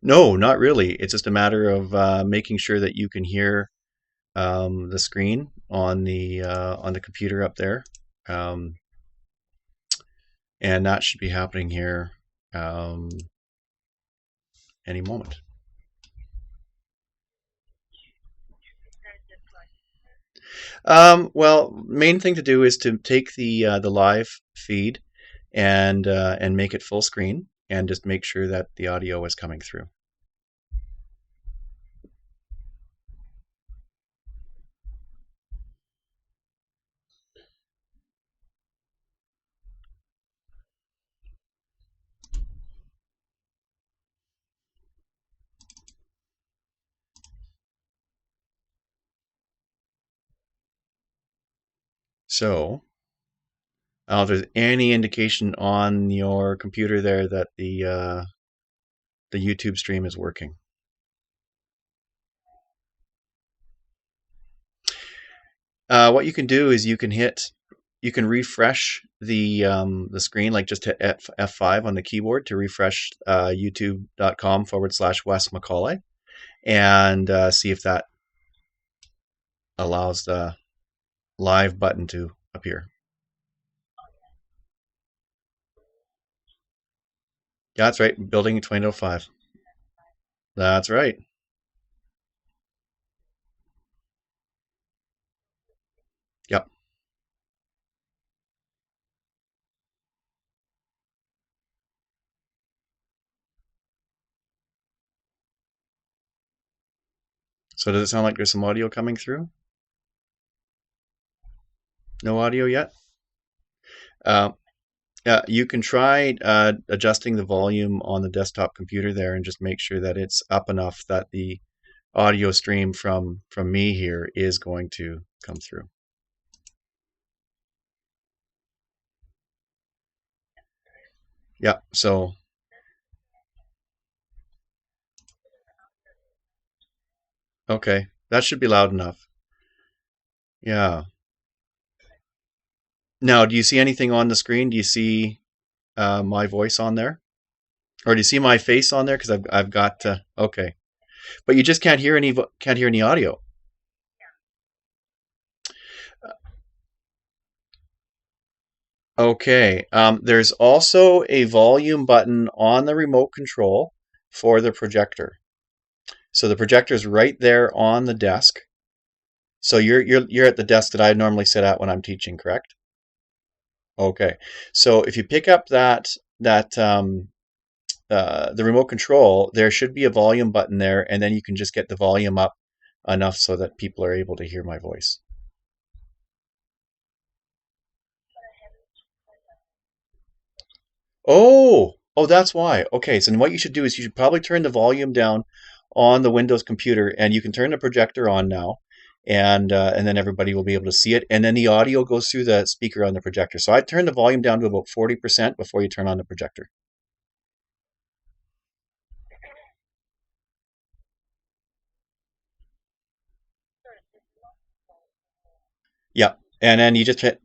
No, not really. It's just a matter of making sure that you can hear the screen on the computer up there, um, and that should be happening here um, any moment. Well, main thing to do is to take the live feed and make it full screen, and just make sure that the audio is coming through. So, I don't know if there's any indication on your computer there that the YouTube stream is working. What you can do is you can refresh the screen, like just hit F5 on the keyboard to refresh youtube.com/Wes McCauley, and see if that allows the live button to appear. Yeah, that's right. Building 2005. That's right. Yep. So does it sound like there's some audio coming through? No audio yet? Uh, you can try adjusting the volume on the desktop computer there and just make sure that it's up enough that the audio stream from me here is going to come through. Yeah, so okay, that should be loud enough. Yeah. Now, do you see anything on the screen? Do you see my voice on there, or do you see my face on there? Because I've got okay, but you just can't hear any audio. Okay. There's also a volume button on the remote control for the projector. So the projector is right there on the desk. So you're at the desk that I normally sit at when I'm teaching, correct? Okay. So if you pick up the remote control, there should be a volume button there, and then you can just get the volume up enough so that people are able to hear my voice. Oh, that's why. Okay, so then what you should do is you should probably turn the volume down on the Windows computer, and you can turn the projector on now, and then everybody will be able to see it, and then the audio goes through the speaker on the projector. So I'd turn the volume down to about 40% before you turn on the projector. Yeah, and then you just hit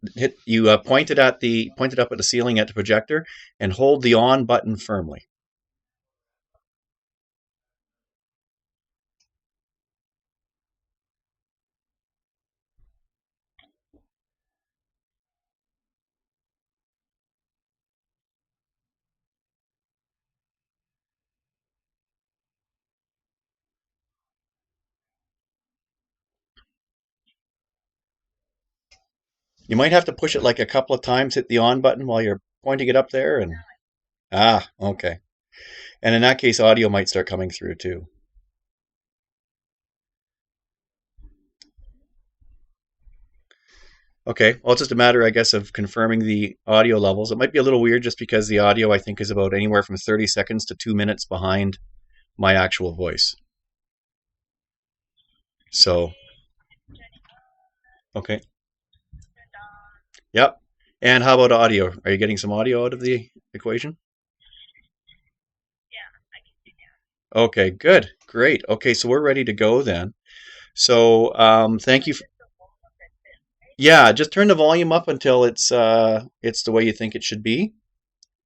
you point it at the point it up at the ceiling at the projector, and hold the on button firmly. You might have to push it like a couple of times, hit the on button while you're pointing it up there, and okay. And in that case, audio might start coming through too. Okay, well, it's just a matter, I guess, of confirming the audio levels. It might be a little weird just because the audio, I think, is about anywhere from 30 seconds to 2 minutes behind my actual voice. So, okay. Yep. And how about audio? Are you getting some audio out of the equation? Okay, good. Great. Okay, so we're ready to go then. So, thank you. Yeah, just turn the volume up until it's the way you think it should be,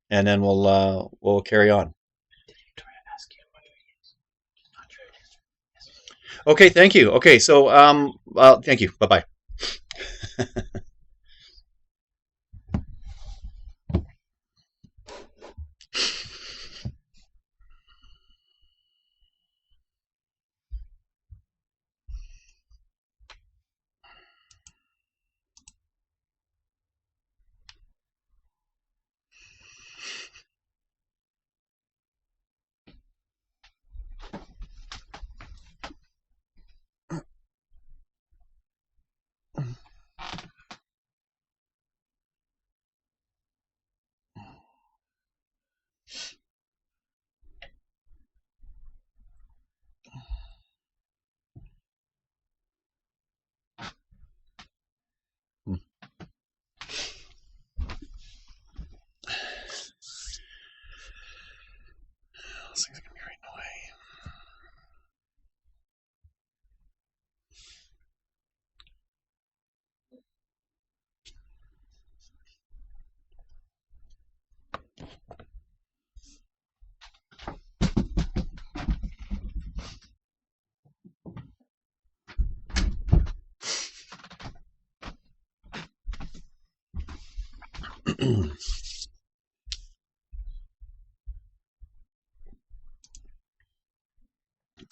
and then we'll carry on. Okay, thank you. Okay, so thank you. Bye bye. Those things are gonna be right in the way.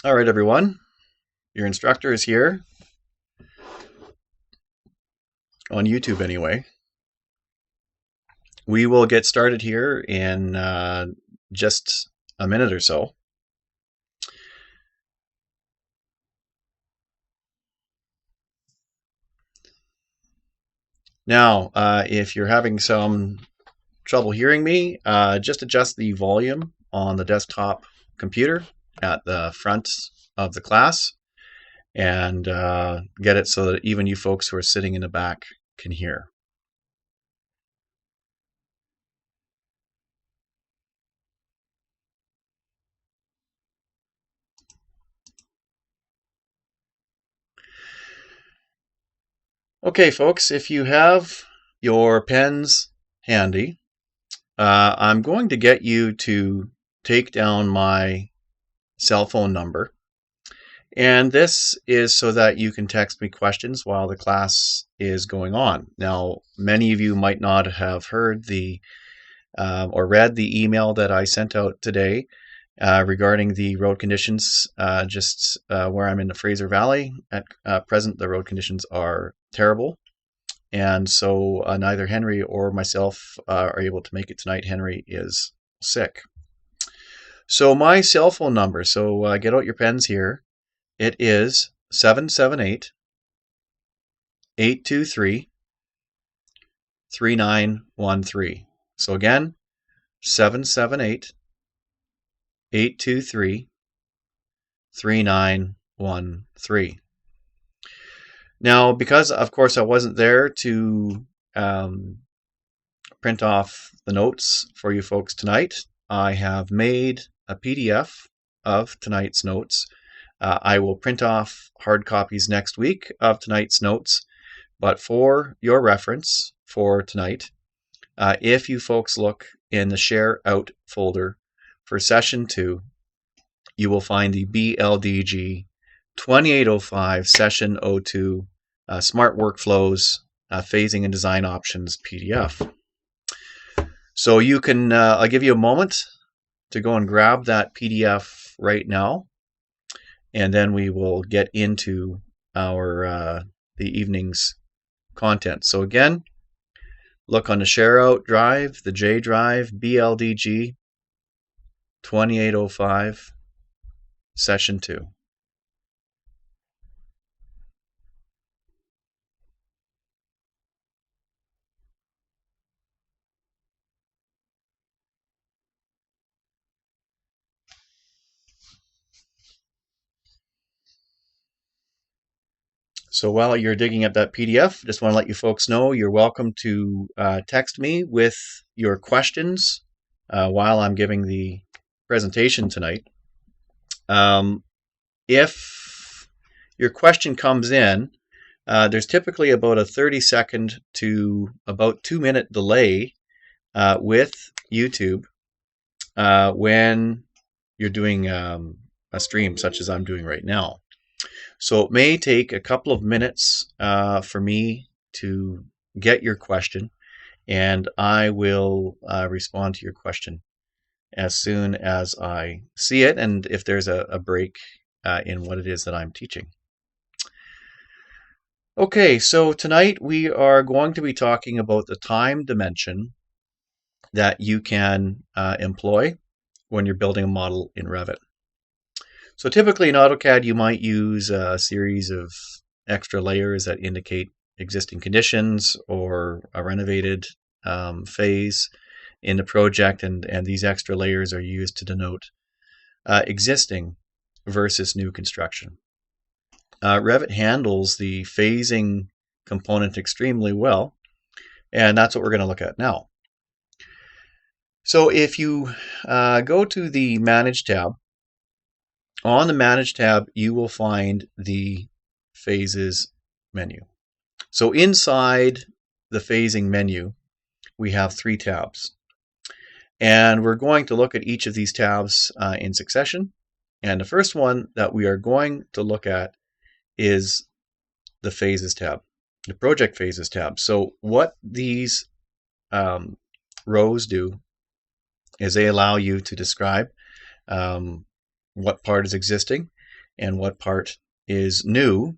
All right, everyone. Your instructor is here on YouTube anyway. We will get started here in just a minute or so. Now, if you're having some trouble hearing me, just adjust the volume on the desktop computer at the front of the class and get it so that even you folks who are sitting in the back can hear. Okay, folks, if you have your pens handy, I'm going to get you to take down my cell phone number. And this is so that you can text me questions while the class is going on. Now, many of you might not have heard the or read the email that I sent out today regarding the road conditions just where I'm in the Fraser Valley. At present, the road conditions are terrible. And so neither Henry or myself are able to make it tonight. Henry is sick. So my cell phone number, so get out your pens here. It is 778 823 3913. So again, 778 823 3913. Now, because of course I wasn't there to print off the notes for you folks tonight, I have made a PDF of tonight's notes. I will print off hard copies next week of tonight's notes, but for your reference for tonight, if you folks look in the Share Out folder for Session 2, you will find the BLDG 2805 Session 02 Smart Workflows Phasing and Design Options PDF. So you can, I'll give you a moment to go and grab that PDF right now, and then we will get into our the evening's content. So again, look on the Share Out drive, the J drive, BLDG 2805 Session 2. So while you're digging up that PDF, just want to let you folks know you're welcome to text me with your questions while I'm giving the presentation tonight. If your question comes in, there's typically about a 30-second to about 2-minute delay with YouTube when you're doing a stream such as I'm doing right now. So it may take a couple of minutes for me to get your question, and I will respond to your question as soon as I see it, and if there's a break in what it is that I'm teaching. Okay, so tonight we are going to be talking about the time dimension that you can employ when you're building a model in Revit. So typically in AutoCAD you might use a series of extra layers that indicate existing conditions or a renovated phase in the project, and these extra layers are used to denote existing versus new construction. Revit handles the phasing component extremely well, and that's what we're going to look at now. So if you go to the Manage tab, on the Manage tab you will find the Phases menu. So inside the phasing menu we have 3 tabs, and we're going to look at each of these tabs in succession. And the first one that we are going to look at is the Phases tab, the Project Phases tab. So what these rows do is they allow you to describe what part is existing and what part is new,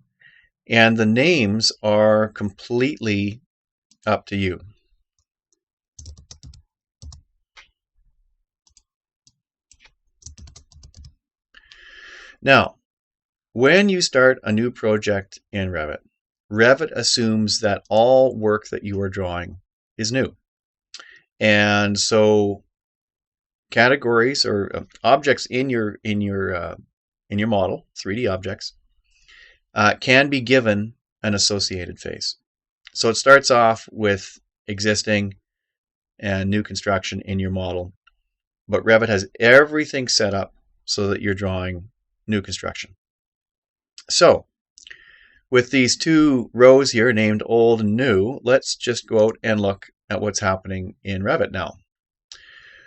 and the names are completely up to you. Now, when you start a new project in Revit, Revit assumes that all work that you are drawing is new. And so categories or objects in your model, 3D objects, can be given an associated phase. So it starts off with existing and new construction in your model, but Revit has everything set up so that you're drawing new construction. So with these 2 rows here named old and new, let's just go out and look at what's happening in Revit now.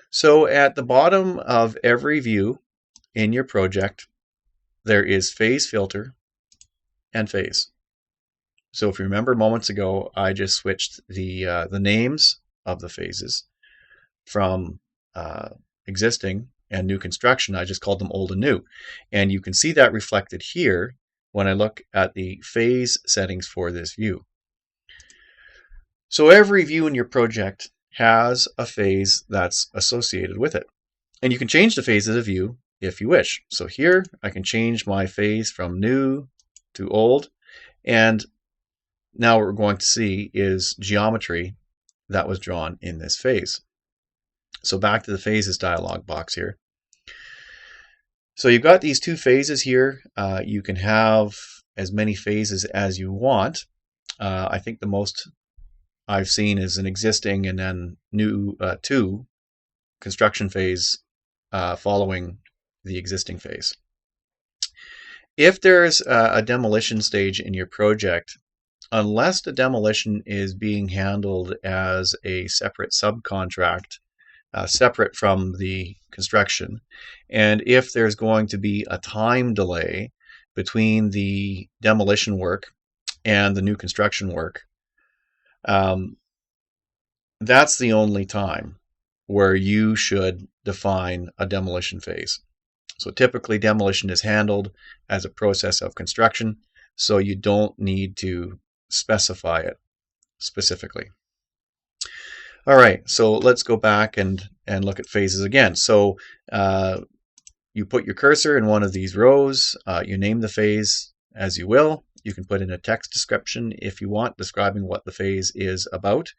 So at the bottom of every view in your project, there is phase filter and phase. So if you remember moments ago, I just switched the names of the phases from existing and new construction. I just called them old and new. And you can see that reflected here when I look at the phase settings for this view. So every view in your project has a phase that's associated with it. And you can change the phase of the view if you wish. So here I can change my phase from new to old, and now what we're going to see is geometry that was drawn in this phase. So back to the phases dialog box here. So you've got these 2 phases here. You can have as many phases as you want. I think the most I've seen is an existing and then new 2 construction phase following the existing phase. If there's a demolition stage in your project, unless the demolition is being handled as a separate subcontract, separate from the construction, and if there's going to be a time delay between the demolition work and the new construction work, that's the only time where you should define a demolition phase. So typically demolition is handled as a process of construction, so you don't need to specify it specifically. All right, so let's go back and look at phases again. So you put your cursor in one of these rows, you name the phase as you will. You can put in a text description if you want, describing what the phase is about.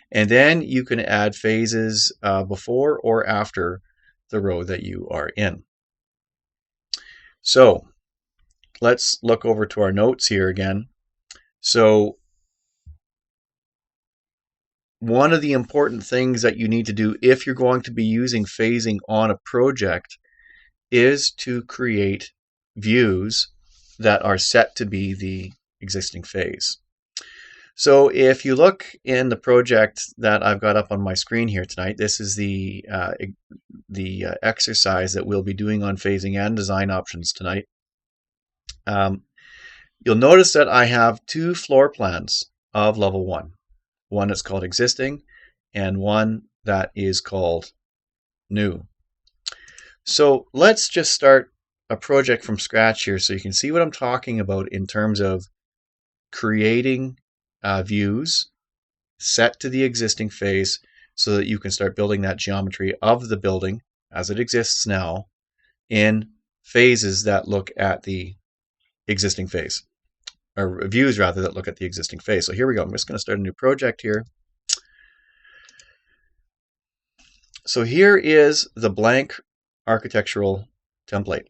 And then you can add phases before or after the row that you are in. So let's look over to our notes here again. So one of the important things that you need to do if you're going to be using phasing on a project is to create views that are set to be the existing phase. So if you look in the project that I've got up on my screen here tonight, this is the exercise that we'll be doing on phasing and design options tonight. You'll notice that I have two floor plans of level 1. One that's called existing and one that is called new. So let's just start a project from scratch here so you can see what I'm talking about in terms of creating views set to the existing phase so that you can start building that geometry of the building as it exists now in phases that look at the existing phase, or views rather that look at the existing phase. So here we go. I'm just going to start a new project here. So here is the blank architectural template.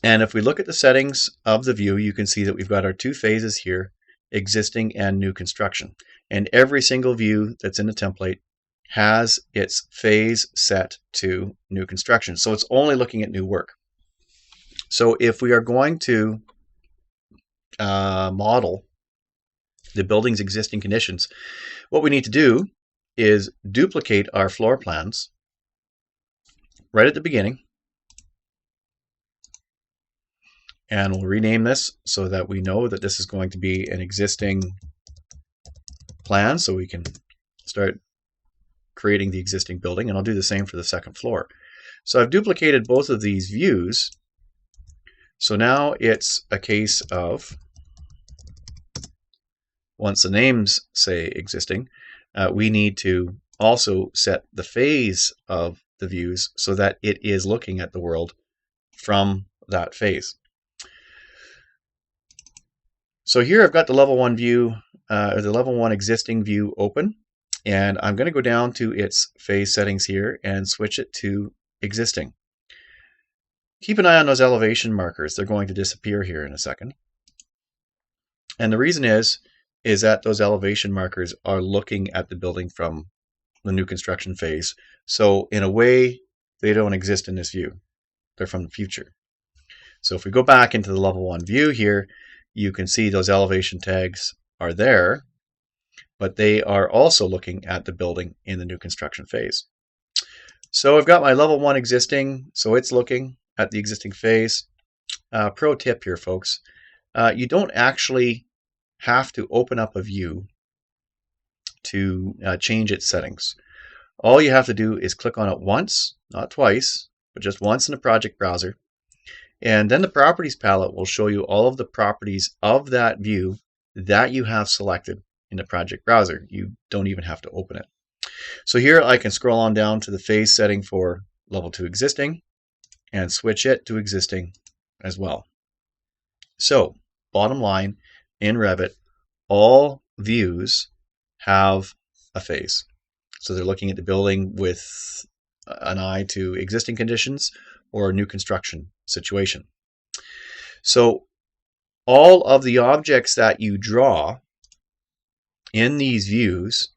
And if we look at the settings of the view, you can see that we've got our two phases here, existing and new construction. And every single view that's in the template has its phase set to new construction. So it's only looking at new work. So if we are going to model the building's existing conditions, what we need to do is duplicate our floor plans right at the beginning. And we'll rename this so that we know that this is going to be an existing plan so we can start creating the existing building. And I'll do the same for the second floor. So I've duplicated both of these views. So now it's a case of, once the names say existing, we need to also set the phase of the views so that it is looking at the world from that phase. So here I've got the level 1 view, the level 1 existing view open, and I'm going to go down to its phase settings here and switch it to existing. Keep an eye on those elevation markers. They're going to disappear here in a second. And the reason is that those elevation markers are looking at the building from the new construction phase. So in a way, they don't exist in this view. They're from the future. So if we go back into the level 1 view here, you can see those elevation tags are there, but they are also looking at the building in the new construction phase. So I've got my level 1 existing, so it's looking at the existing phase. Pro tip here, folks. You don't actually have to open up a view to change its settings. All you have to do is click on it once, not twice, but just once in the project browser. And then the properties palette will show you all of the properties of that view that you have selected in the project browser. You don't even have to open it. So here I can scroll on down to the phase setting for level 2 existing and switch it to existing as well. So bottom line, in Revit, all views have a phase. So they're looking at the building with an eye to existing conditions or a new construction situation. So all of the objects that you draw in these views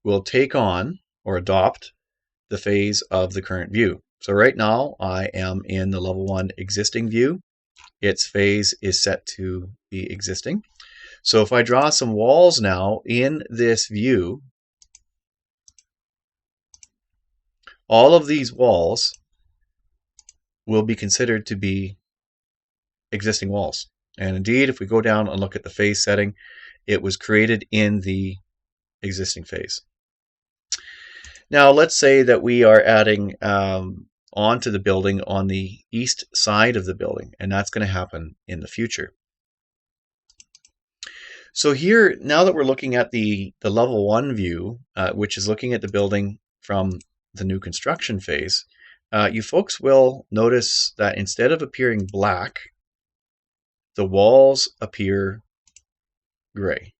will take on or adopt the phase of the current view. So right now I am in the level 1 existing view. Its phase is set to be existing. So if I draw some walls now in this view, all of these walls will be considered to be existing walls. And indeed, if we go down and look at the phase setting, it was created in the existing phase. Now let's say that we are adding onto the building on the east side of the building, and that's going to happen in the future. So here, now that we're looking at the level 1 view, which is looking at the building from the new construction phase, you folks will notice that instead of appearing black, the walls appear gray.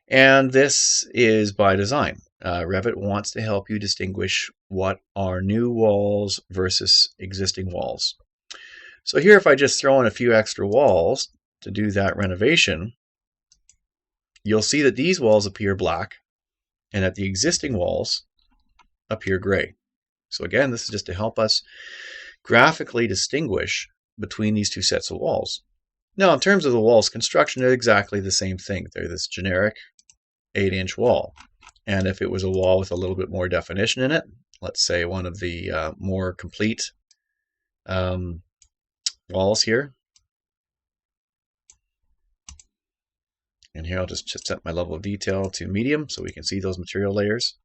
And this is by design. Revit wants to help you distinguish what are new walls versus existing walls. So here, if I just throw in a few extra walls to do that renovation, you'll see that these walls appear black and that the existing walls appear gray. So again, this is just to help us graphically distinguish between these two sets of walls. Now, in terms of the wall's construction, they're exactly the same thing. They're this generic 8-inch wall. And if it was a wall with a little bit more definition in it, let's say one of the more complete walls here. And here I'll just set my level of detail to medium so we can see those material layers.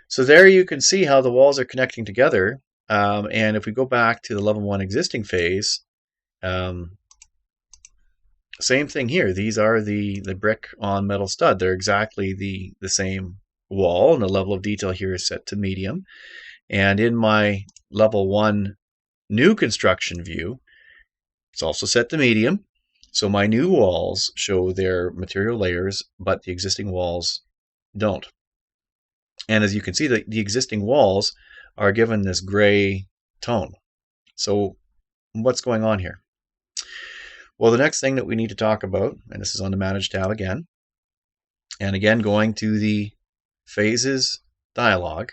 So there you can see how the walls are connecting together. And if we go back to the level 1 existing phase, same thing here. These are the brick on metal stud. They're exactly the same wall, and the level of detail here is set to medium. And in my level 1 new construction view, it's also set to medium. So my new walls show their material layers, but the existing walls don't. And as you can see, the existing walls are given this gray tone. So what's going on here? Well, the next thing that we need to talk about, and this is on the Manage tab again, and again going to the Phases dialog.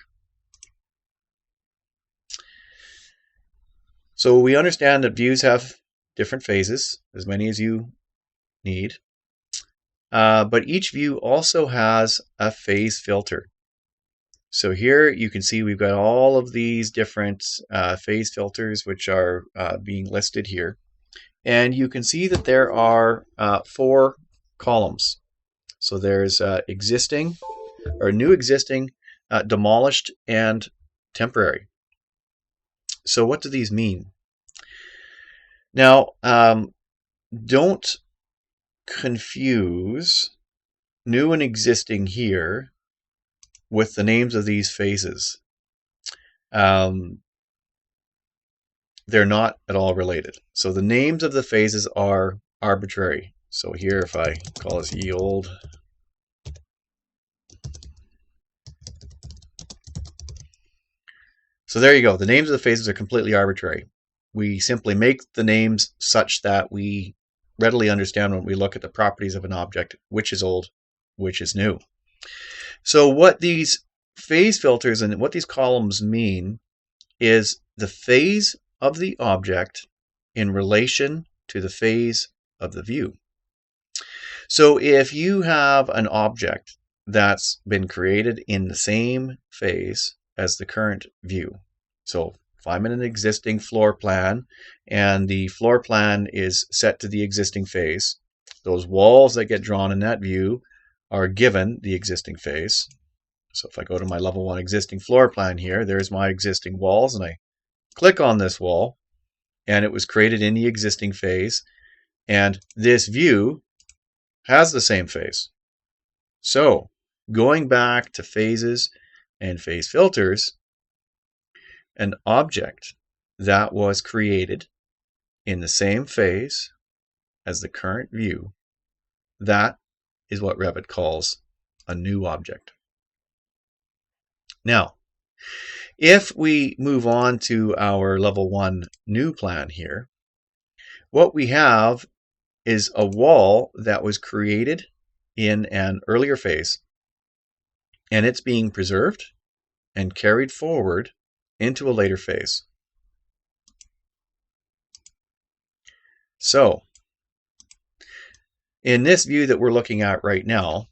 So we understand that views have different phases, as many as you need, but each view also has a phase filter. So here you can see we've got all of these different phase filters which are being listed here. And you can see that there are 4 columns. So there's existing, or new existing, demolished, and temporary. So what do these mean? Now, don't confuse new and existing here with the names of these phases. They're not at all related. So the names of the phases are arbitrary. So here, if I call this ye old, so there you go. The names of the phases are completely arbitrary. We simply make the names such that we readily understand when we look at the properties of an object, which is old, which is new. So what these phase filters and what these columns mean is the phase of the object in relation to the phase of the view. So if you have an object that's been created in the same phase as the current view, so if I'm in an existing floor plan and the floor plan is set to the existing phase, those walls that get drawn in that view are given the existing phase. So if I go to my level 1 existing floor plan here, there's my existing walls, and I click on this wall, and it was created in the existing phase, and this view has the same phase. So going back to phases and phase filters, an object that was created in the same phase as the current view, that is what Revit calls a new object. Now, if we move on to our level 1 new plan here, what we have is a wall that was created in an earlier phase, and it's being preserved and carried forward into a later phase. So, in this view that we're looking at right now,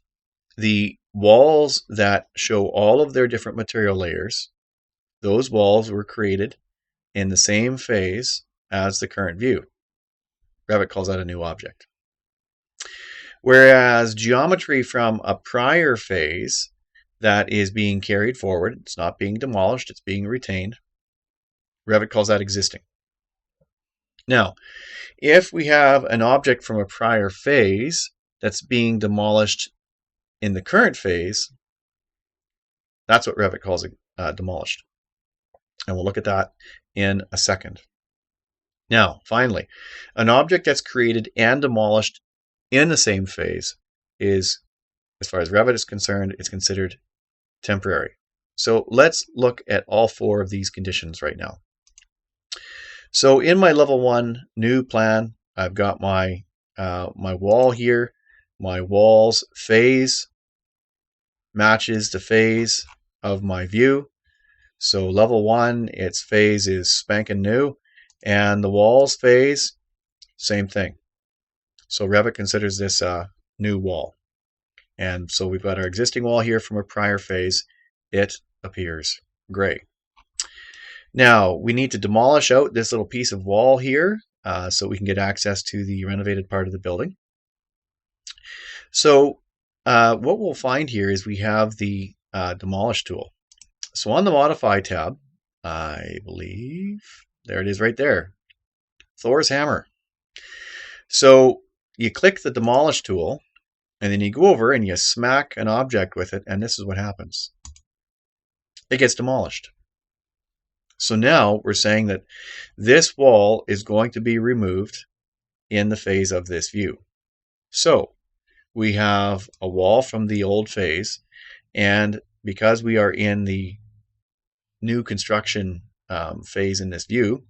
the walls that show all of their different material layers, those walls were created in the same phase as the current view. Revit calls that a new object. Whereas geometry from a prior phase that is being carried forward, it's not being demolished, it's being retained, Revit calls that existing. Now, if we have an object from a prior phase that's being demolished in the current phase, that's what Revit calls demolished. And we'll look at that in a second. Now, finally, an object that's created and demolished in the same phase is, as far as Revit is concerned, it's considered temporary. So let's look at all 4 of these conditions right now. So in my level 1 new plan, I've got my wall here. My wall's phase matches the phase of my view. So level 1, its phase is spanking new, and the wall's phase same thing. So Revit considers this a new wall. And so we've got our existing wall here from a prior phase. It appears gray. Now we need to demolish out this little piece of wall here so we can get access to the renovated part of the building. So what we'll find here is we have the demolish tool. So on the modify tab, I believe, there it is right there, Thor's hammer. So you click the demolish tool and then you go over and you smack an object with it, and this is what happens. It gets demolished. So now we're saying that this wall is going to be removed in the phase of this view. So we have a wall from the old phase, and because we are in the new construction phase in this view,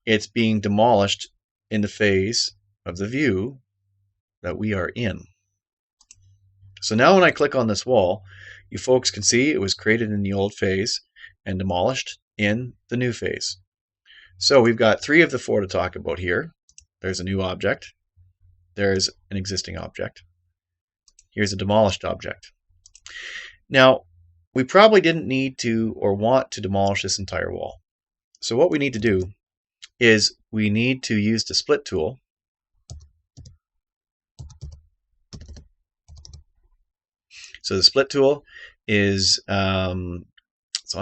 it's being demolished in the phase of the view that we are in. So now when I click on this wall, you folks can see it was created in the old phase and demolished in the new phase. So we've got 3 of the 4 to talk about here. There's a new object. There's an existing object. Here's a demolished object. Now, we probably didn't need to or want to demolish this entire wall. So what we need to do is we need to use the split tool. So the split tool is, it's on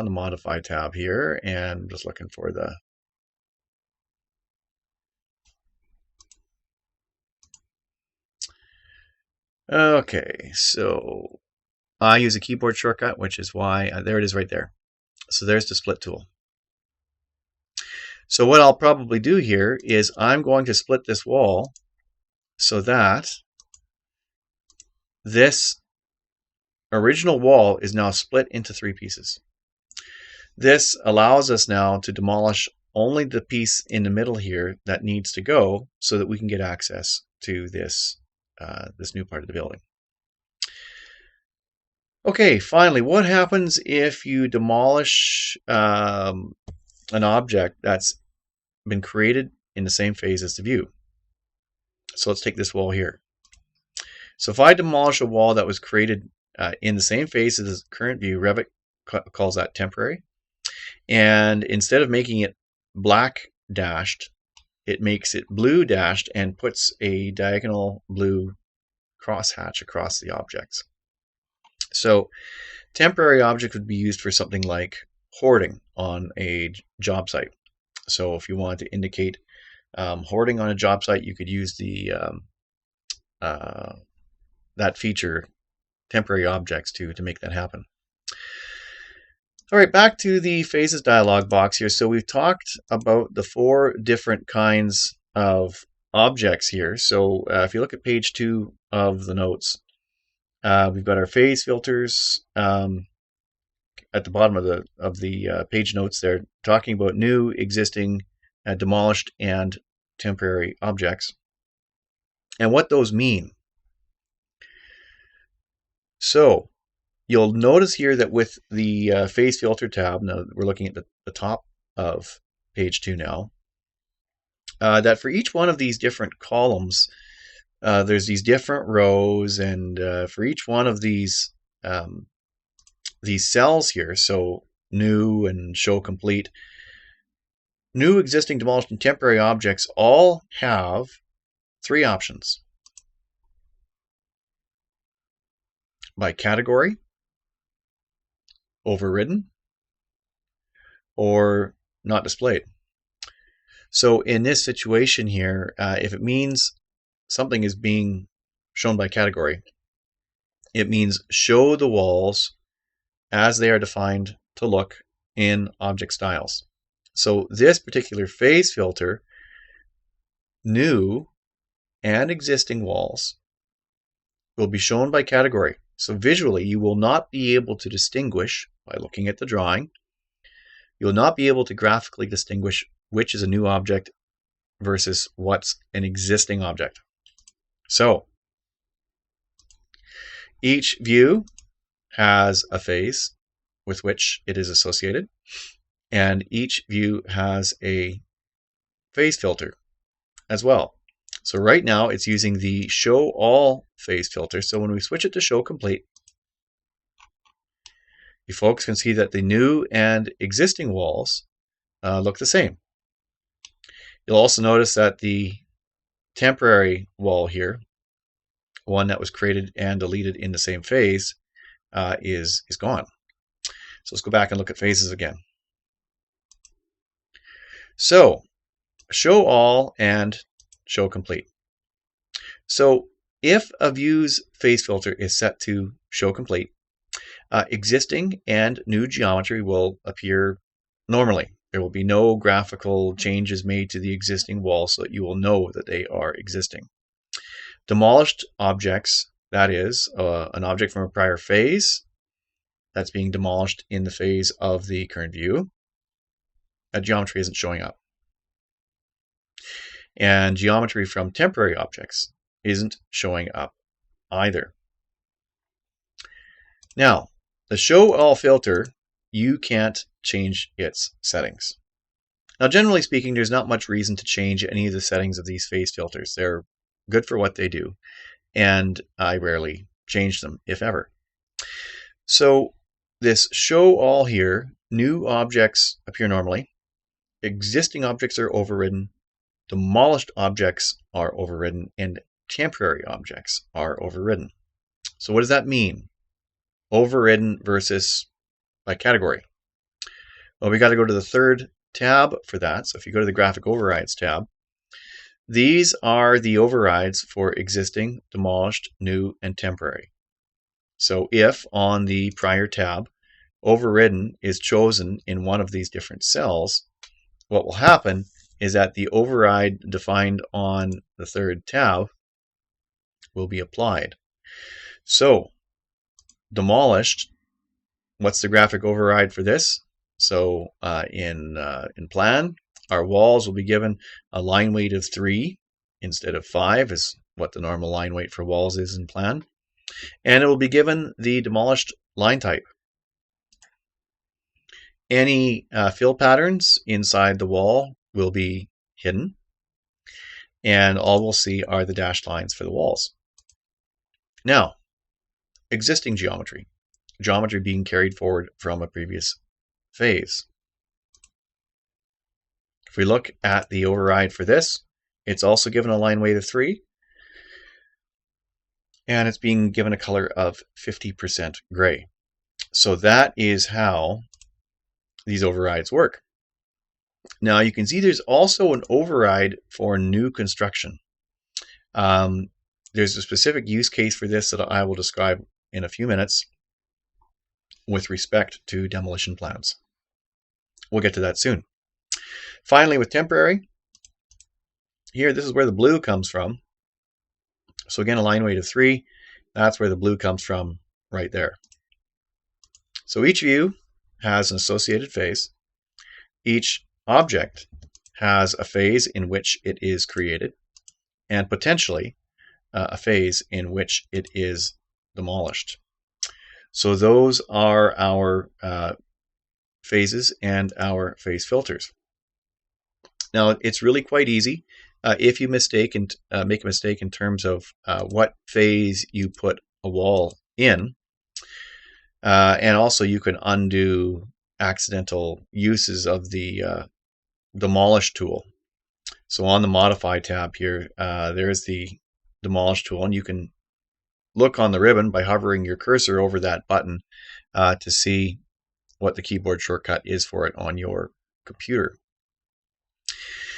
the modify tab here, and I'm just looking for the, okay, so I use a keyboard shortcut, which is why, there it is right there. So there's the split tool. So what I'll probably do here is I'm going to split this wall so that this original wall is now split into 3 pieces. This allows us now to demolish only the piece in the middle here that needs to go so that we can get access to this, this new part of the building. Okay, finally, what happens if you demolish an object that's been created in the same phase as the view? So let's take this wall here. So if I demolish a wall that was created in the same phase as the current view, Revit calls that temporary. And instead of making it black dashed, it makes it blue dashed and puts a diagonal blue crosshatch across the objects. So temporary object would be used for something like hoarding on a job site. So if you want to indicate hoarding on a job site, you could use the that feature, temporary objects, to make that happen. All right, back to the phases dialog box here. So we've talked about the 4 different kinds of objects here. So if you look at page 2 of the notes, we've got our phase filters at the bottom of the page notes there, talking about new, existing, demolished, and temporary objects, and what those mean. So you'll notice here that with the phase filter tab, now we're looking at the top of page 2 now, that for each one of these different columns, there's these different rows, and for each one of these cells here, so new and show complete, new, existing, demolished, and temporary objects all have 3 options: by category, overridden, or not displayed. So in this situation here, if it means something is being shown by category, it means show the walls as they are defined to look in object styles. So this particular phase filter, new and existing walls, will be shown by category. So visually, you will not be able to distinguish by looking at the drawing. You will not be able to graphically distinguish which is a new object versus what's an existing object. So each view has a phase with which it is associated, and each view has a phase filter as well. So right now it's using the show all phase filter. So when we switch it to show complete, you folks can see that the new and existing walls look the same. You'll also notice that the temporary wall here, one that was created and deleted in the same phase, is gone. So let's go back and look at phases again. So show all and show complete. So if a view's phase filter is set to show complete, existing and new geometry will appear normally. There will be no graphical changes made to the existing wall so that you will know that they are existing. Demolished objects, that is, an object from a prior phase that's being demolished in the phase of the current view, that geometry isn't showing up. And geometry from temporary objects isn't showing up either. Now, the show all filter, you can't change its settings. Now, generally speaking, there's not much reason to change any of the settings of these phase filters. They're good for what they do, and I rarely change them, if ever. So this show all here, new objects appear normally, existing objects are overridden, demolished objects are overridden, and temporary objects are overridden. So what does that mean? Overridden versus by category. Well, we got to go to the third tab for that. So if you go to the graphic overrides tab, these are the overrides for existing, demolished, new, and temporary. So if on the prior tab, overridden is chosen in one of these different cells, what will happen is that the override defined on the third tab will be applied. So demolished, what's the graphic override for this? So in plan, our walls will be given a line weight of 3 instead of 5 is what the normal line weight for walls is in plan. And it will be given the demolished line type. Any fill patterns inside the wall will be hidden, and all we'll see are the dashed lines for the walls. Now, existing geometry being carried forward from a previous phase. If we look at the override for this, it's also given a line weight of 3, and it's being given a color of 50% gray. So that is how these overrides work. Now you can see there's also an override for new construction. There's a specific use case for this that I will describe in a few minutes with respect to demolition plans. We'll get to that soon. Finally, with temporary, here this is where the blue comes from. So again, a line weight of 3, that's where the blue comes from right there. So each view has an associated phase. Each object has a phase in which it is created, and potentially a phase in which it is demolished. So those are our phases and our phase filters. Now it's really quite easy if you make a mistake in terms of what phase you put a wall in, and also you can undo accidental uses of the demolish tool. So on the modify tab here, there's the demolish tool, and you can look on the ribbon by hovering your cursor over that button to see what the keyboard shortcut is for it on your computer.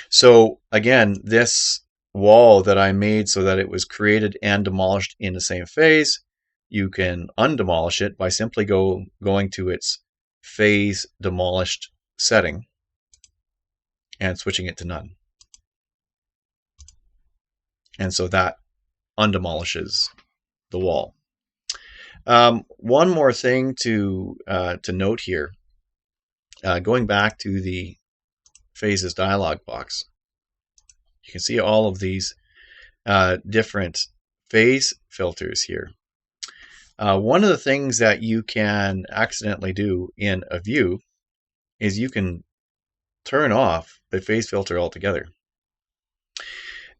So again, this wall that I made so that it was created and demolished in the same phase, you can undemolish it by simply going to its phase demolished setting and switching it to none. And so that undemolishes the wall. One more thing to note here, going back to the phases dialog box, you can see all of these different phase filters here. One of the things that you can accidentally do in a view is you can turn off the phase filter altogether.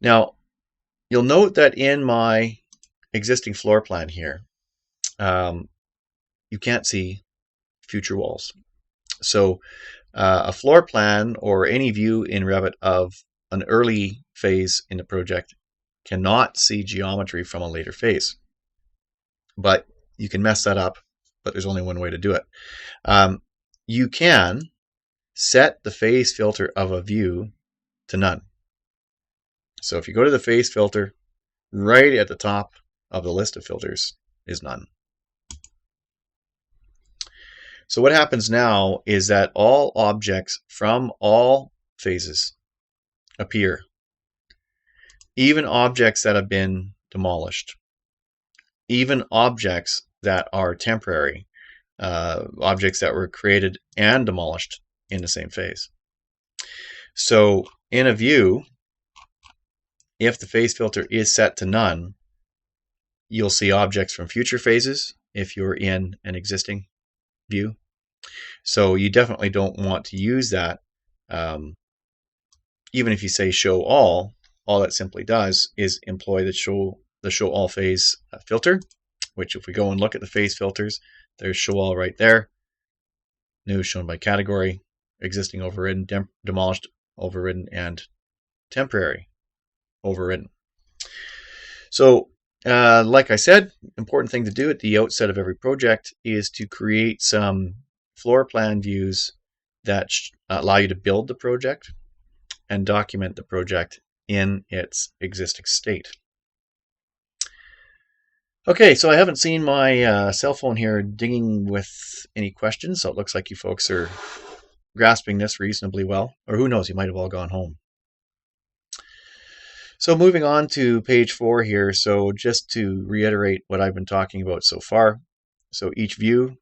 Now, you'll note that in my existing floor plan here, you can't see future walls. So a floor plan or any view in Revit of an early phase in the project cannot see geometry from a later phase. But you can mess that up, but there's only one way to do it. You can set the phase filter of a view to none. So if you go to the phase filter, right at the top of the list of filters is none. So what happens now is that all objects from all phases appear, even objects that have been demolished, even objects that are temporary, objects that were created and demolished in the same phase. So in a view, if the phase filter is set to none, you'll see objects from future phases if you're in an existing view. So you definitely don't want to use that. Even if you say show all that simply does is employ the show all phase filter, which if we go and look at the phase filters, there's show all right there. New shown by category, existing overridden, demolished overridden, and temporary overridden. So like I said, important thing to do at the outset of every project is to create some floor plan views that allow you to build the project and document the project in its existing state. Okay, so I haven't seen my cell phone here dinging with any questions, so it looks like you folks are grasping this reasonably well, or who knows, you might have all gone home. So moving on to page 4 here, so just to reiterate what I've been talking about so far. So each view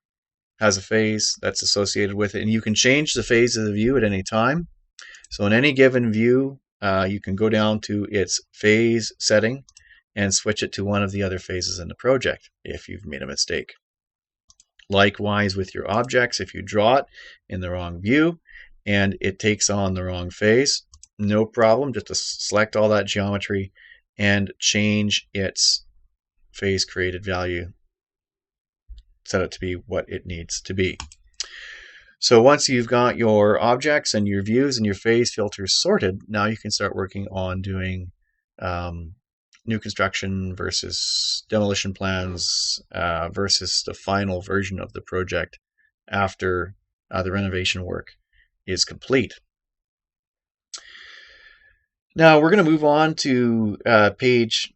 has a phase that's associated with it, and you can change the phase of the view at any time. So in any given view, you can go down to its phase setting and switch it to one of the other phases in the project if you've made a mistake. Likewise with your objects, if you draw it in the wrong view and it takes on the wrong phase, no problem, just to select all that geometry and change its phase created value, set it to be what it needs to be. So once you've got your objects and your views and your phase filters sorted, now you can start working on doing new construction versus demolition plans versus the final version of the project after the renovation work is complete. Now we're going to move on to page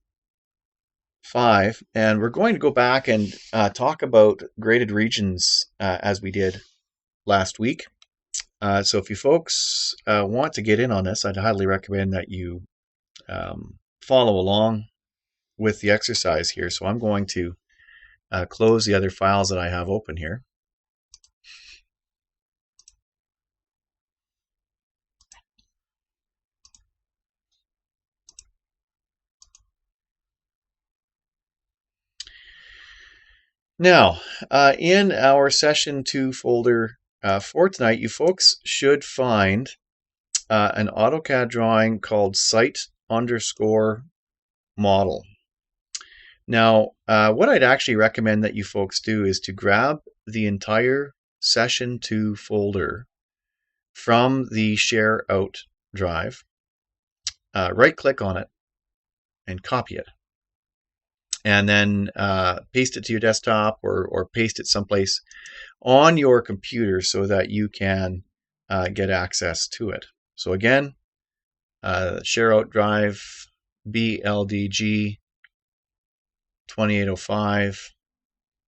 5, and we're going to go back and talk about graded regions as we did last week. So if you folks want to get in on this, I'd highly recommend that you follow along with the exercise here. So I'm going to close the other files that I have open here. Now, in our session 2 folder for tonight, you folks should find an AutoCAD drawing called site_model. Now, what I'd actually recommend that you folks do is to grab the entire session 2 folder from the share out drive, right click on it and copy it, and then paste it to your desktop or paste it someplace on your computer so that you can get access to it. So again, share out drive BLDG 2805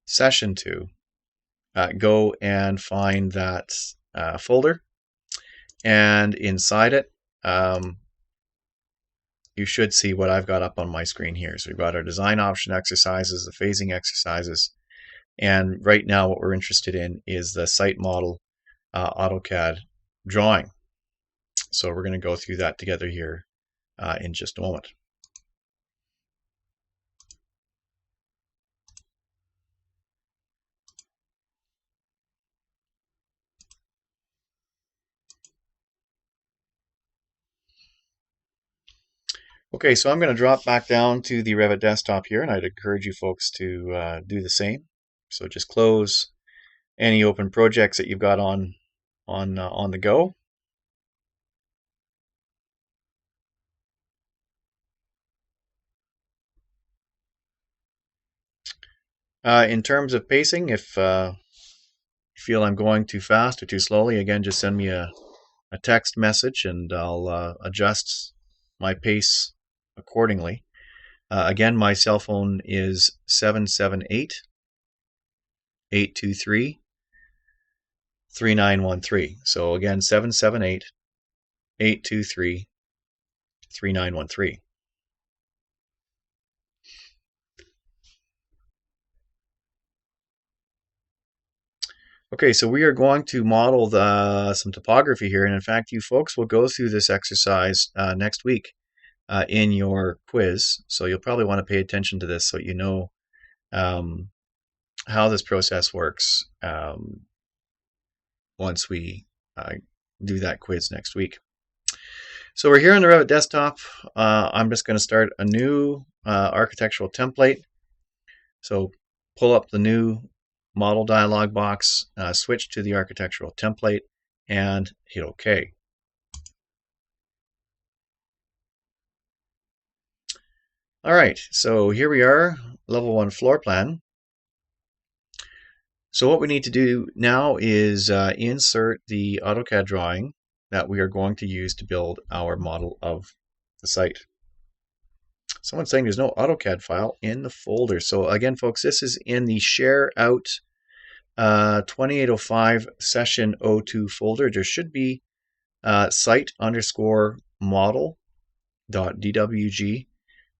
session 2. Go and find that folder, and inside it you should see what I've got up on my screen here. So we've got our design option exercises, the phasing exercises, and right now what we're interested in is the site model AutoCAD drawing. So we're going to go through that together here in just a moment. Okay, so I'm going to drop back down to the Revit desktop here, and I'd encourage you folks to do the same. So just close any open projects that you've got on the go. In terms of pacing, if you feel I'm going too fast or too slowly, again, just send me a text message and I'll adjust my pace accordingly. Again, my cell phone is 778-823-3913. So again, 778-823-3913. Okay, so we are going to model some topography here, and in fact, you folks will go through this exercise next week in your quiz. So you'll probably want to pay attention to this so you know how this process works once we do that quiz next week. So we're here on the Revit desktop. I'm just going to start a new architectural template. So pull up the new model dialog box, switch to the architectural template, and hit OK. All right, so here we are, level 1 floor plan. So what we need to do now is insert the AutoCAD drawing that we are going to use to build our model of the site. Someone's saying there's no AutoCAD file in the folder. So again, folks, this is in the share out 2805 session 02 folder. There should be site_model.dwg.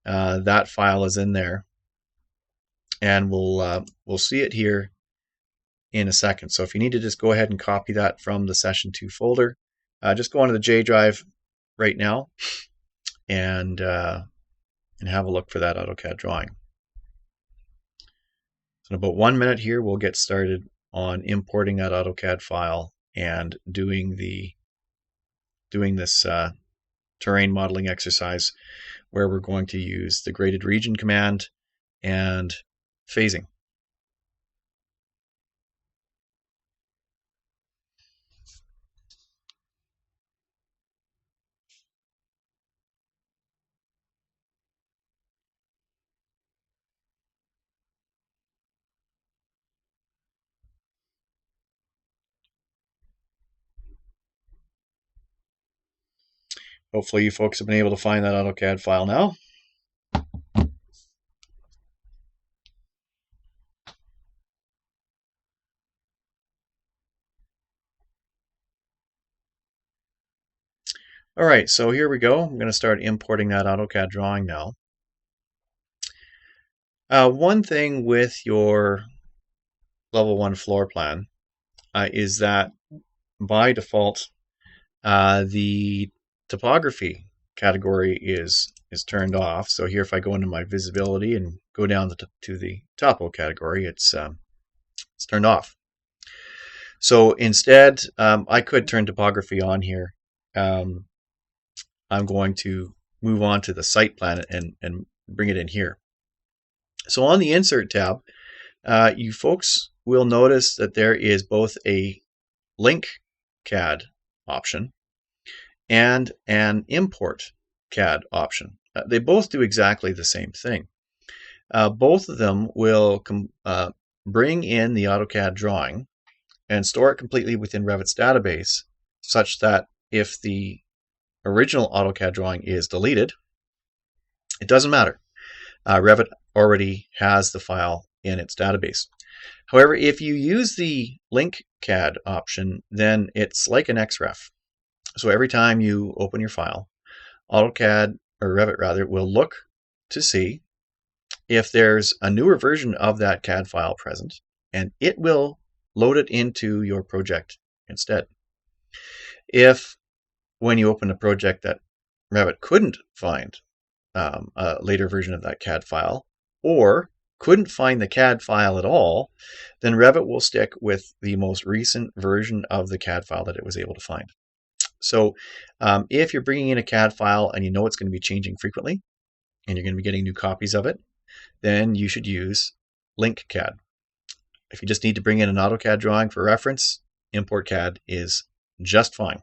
That file is in there, and we'll see it here in a second. So if you need to just go ahead and copy that from the session 2 folder, just go onto the J drive right now and have a look for that AutoCAD drawing. So in about 1 minute here, we'll get started on importing that AutoCAD file and doing this terrain modeling exercise where we're going to use the graded region command and phasing. Hopefully you folks have been able to find that AutoCAD file now. All right, so here we go. I'm going to start importing that AutoCAD drawing now. One thing with your level 1 floor plan is that by default, the topography category is turned off. So here, if I go into my visibility and go down to the topo category, it's turned off. So instead, I could turn topography on here. I'm going to move on to the site plan and bring it in here. So on the Insert tab, you folks will notice that there is both a Link CAD option and an Import CAD option. They both do exactly the same thing. Both of them will bring in the AutoCAD drawing and store it completely within Revit's database, such that if the original AutoCAD drawing is deleted, it doesn't matter. Revit already has the file in its database. However, if you use the Link CAD option, then it's like an XREF. So every time you open your file, AutoCAD, or Revit rather, will look to see if there's a newer version of that CAD file present, and it will load it into your project instead. If when you open a project that Revit couldn't find a later version of that CAD file, or couldn't find the CAD file at all, then Revit will stick with the most recent version of the CAD file that it was able to find. So if you're bringing in a CAD file and you know it's going to be changing frequently and you're going to be getting new copies of it, then you should use LinkCAD. If you just need to bring in an AutoCAD drawing for reference, Import CAD is just fine.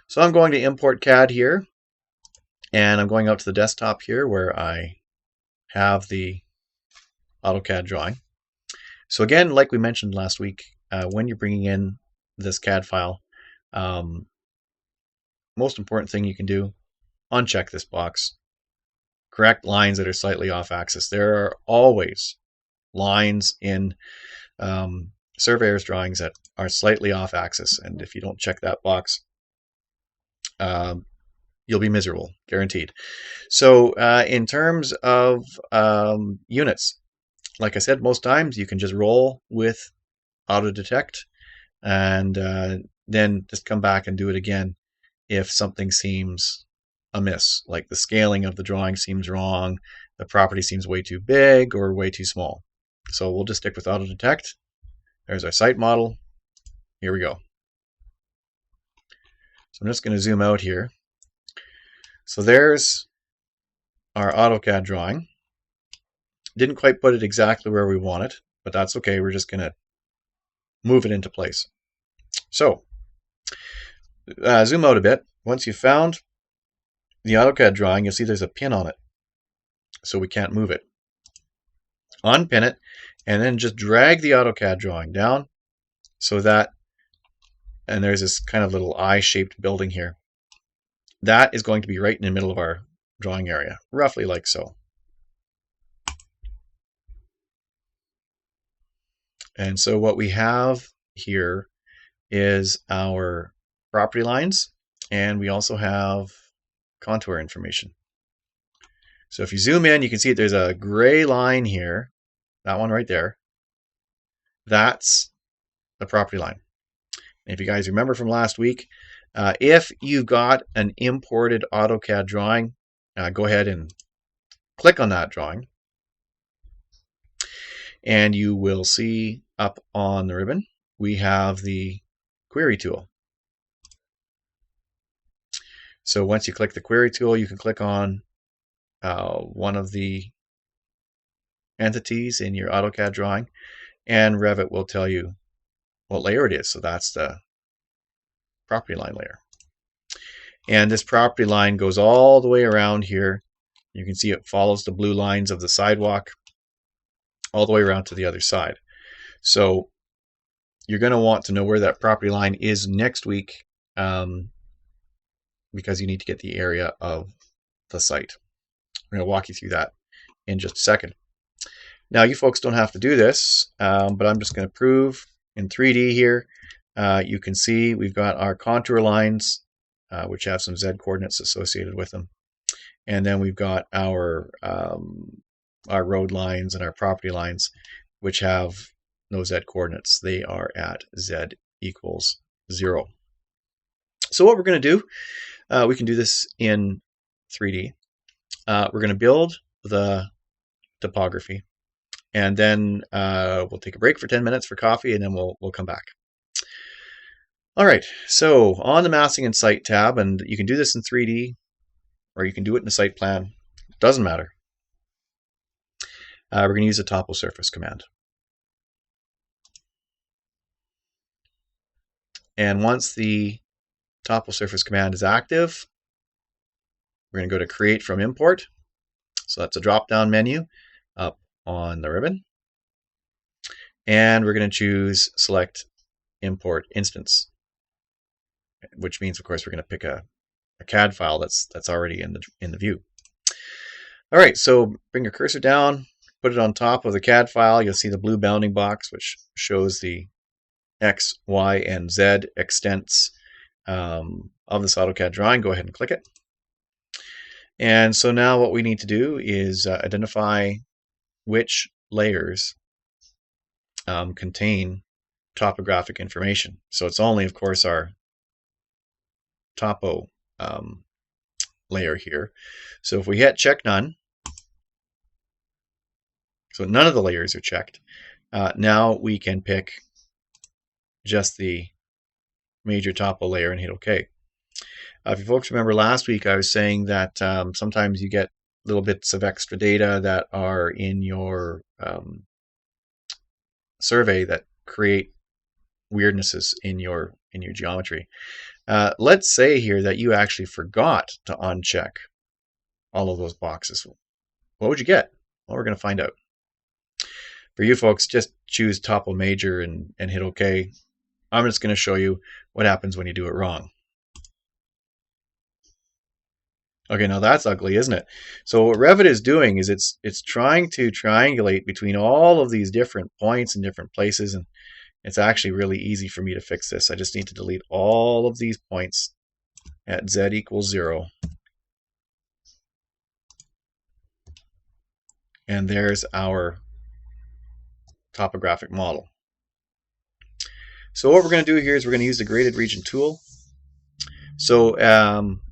So I'm going to import CAD here, and I'm going out to the desktop here where I have the AutoCAD drawing. So again, like we mentioned last week, when you're bringing in this CAD file, most important thing you can do, uncheck this box. Correct lines that are slightly off axis. There are always lines in surveyor's drawings that are slightly off axis, and if you don't check that box, you'll be miserable, guaranteed. So in terms of units, like I said, most times you can just roll with auto detect and then just come back and do it again if something seems amiss, like the scaling of the drawing seems wrong, the property seems way too big or way too small. So we'll just stick with auto detect. There's our site model. Here we go. So I'm just going to zoom out here. So there's our AutoCAD drawing. Didn't quite put it exactly where we want it, but that's okay. We're just going to move it into place. So zoom out a bit. Once you've found the AutoCAD drawing, you'll see there's a pin on it, so we can't move it. Unpin it, and then just drag the AutoCAD drawing down so that, and there's this kind of little eye-shaped building here. That is going to be right in the middle of our drawing area, roughly like so. And so what we have here is our property lines, and we also have contour information. So if you zoom in, you can see there's a gray line here, that one right there. That's the property line. And if you guys remember from last week, if you've got an imported AutoCAD drawing, go ahead and click on that drawing, and you will see up on the ribbon we have the query tool. So once you click the query tool, you can click on one of the entities in your AutoCAD drawing, and Revit will tell you what layer it is. So that's the property line layer. And this property line goes all the way around here. You can see it follows the blue lines of the sidewalk all the way around to the other side. So you're going to want to know where that property line is next week, because you need to get the area of the site. I'm going to walk you through that in just a second. Now, you folks don't have to do this, but I'm just going to prove in 3D here. You can see we've got our contour lines, which have some Z coordinates associated with them. And then we've got our road lines and our property lines, which have no Z coordinates. They are at Z equals 0. So what we're going to do, we can do this in 3D. We're going to build the topography, and then we'll take a break for 10 minutes for coffee, and then we'll come back. All right, so on the Massing and Site tab, and you can do this in 3D, or you can do it in a site plan. Doesn't matter. We're going to use the Toposurface command. And once the Toposurface command is active, we're going to go to Create from Import. So that's a drop-down menu up on the ribbon. And we're going to choose Select Import Instance, which means, of course, we're going to pick a CAD file that's already in the view. All right, so bring your cursor down, put it on top of the CAD file. You'll see the blue bounding box, which shows the X, Y, and Z extents of this AutoCAD drawing. Go ahead and click it. And so now what we need to do is identify which layers contain topographic information. So it's only, of course, our topo layer here. So if we hit check none, so none of the layers are checked, now we can pick just the major topo layer and hit OK. If you folks remember last week, I was saying that sometimes you get little bits of extra data that are in your survey that create weirdnesses in your geometry. Let's say here that you actually forgot to uncheck all of those boxes. What would you get? Well, we're going to find out. For you folks, just choose topo major and hit OK. I'm just going to show you what happens when you do it wrong. Okay, now that's ugly, isn't it? So what Revit is doing is it's trying to triangulate between all of these different points and different places, and it's actually really easy for me to fix this. I just need to delete all of these points at z equals 0. And there's our topographic model. So what we're going to do here is we're going to use the graded region tool. So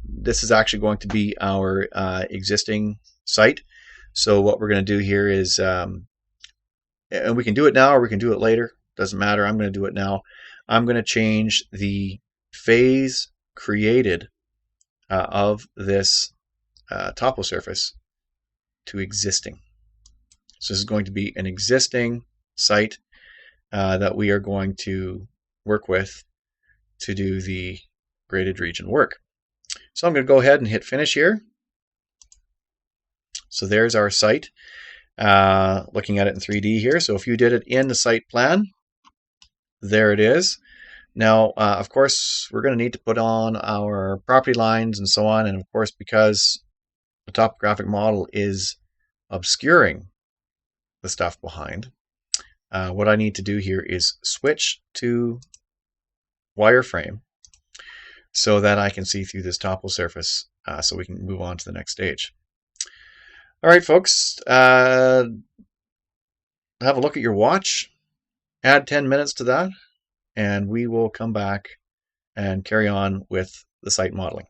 this is actually going to be our existing site. So what we're going to do here is, and we can do it now or we can do it later. Doesn't matter. I'm going to do it now. I'm going to change the phase created of this Toposurface to existing. So this is going to be an existing site that we are going to work with to do the graded region work. So I'm going to go ahead and hit finish here. So there's our site, looking at it in 3D here. So if you did it in the site plan, there it is. Now, of course, we're going to need to put on our property lines and so on. And of course, because the topographic model is obscuring the stuff behind, what I need to do here is switch to wireframe so that I can see through this Toposurface so we can move on to the next stage. All right, folks, have a look at your watch, add 10 minutes to that, and we will come back and carry on with the site modeling.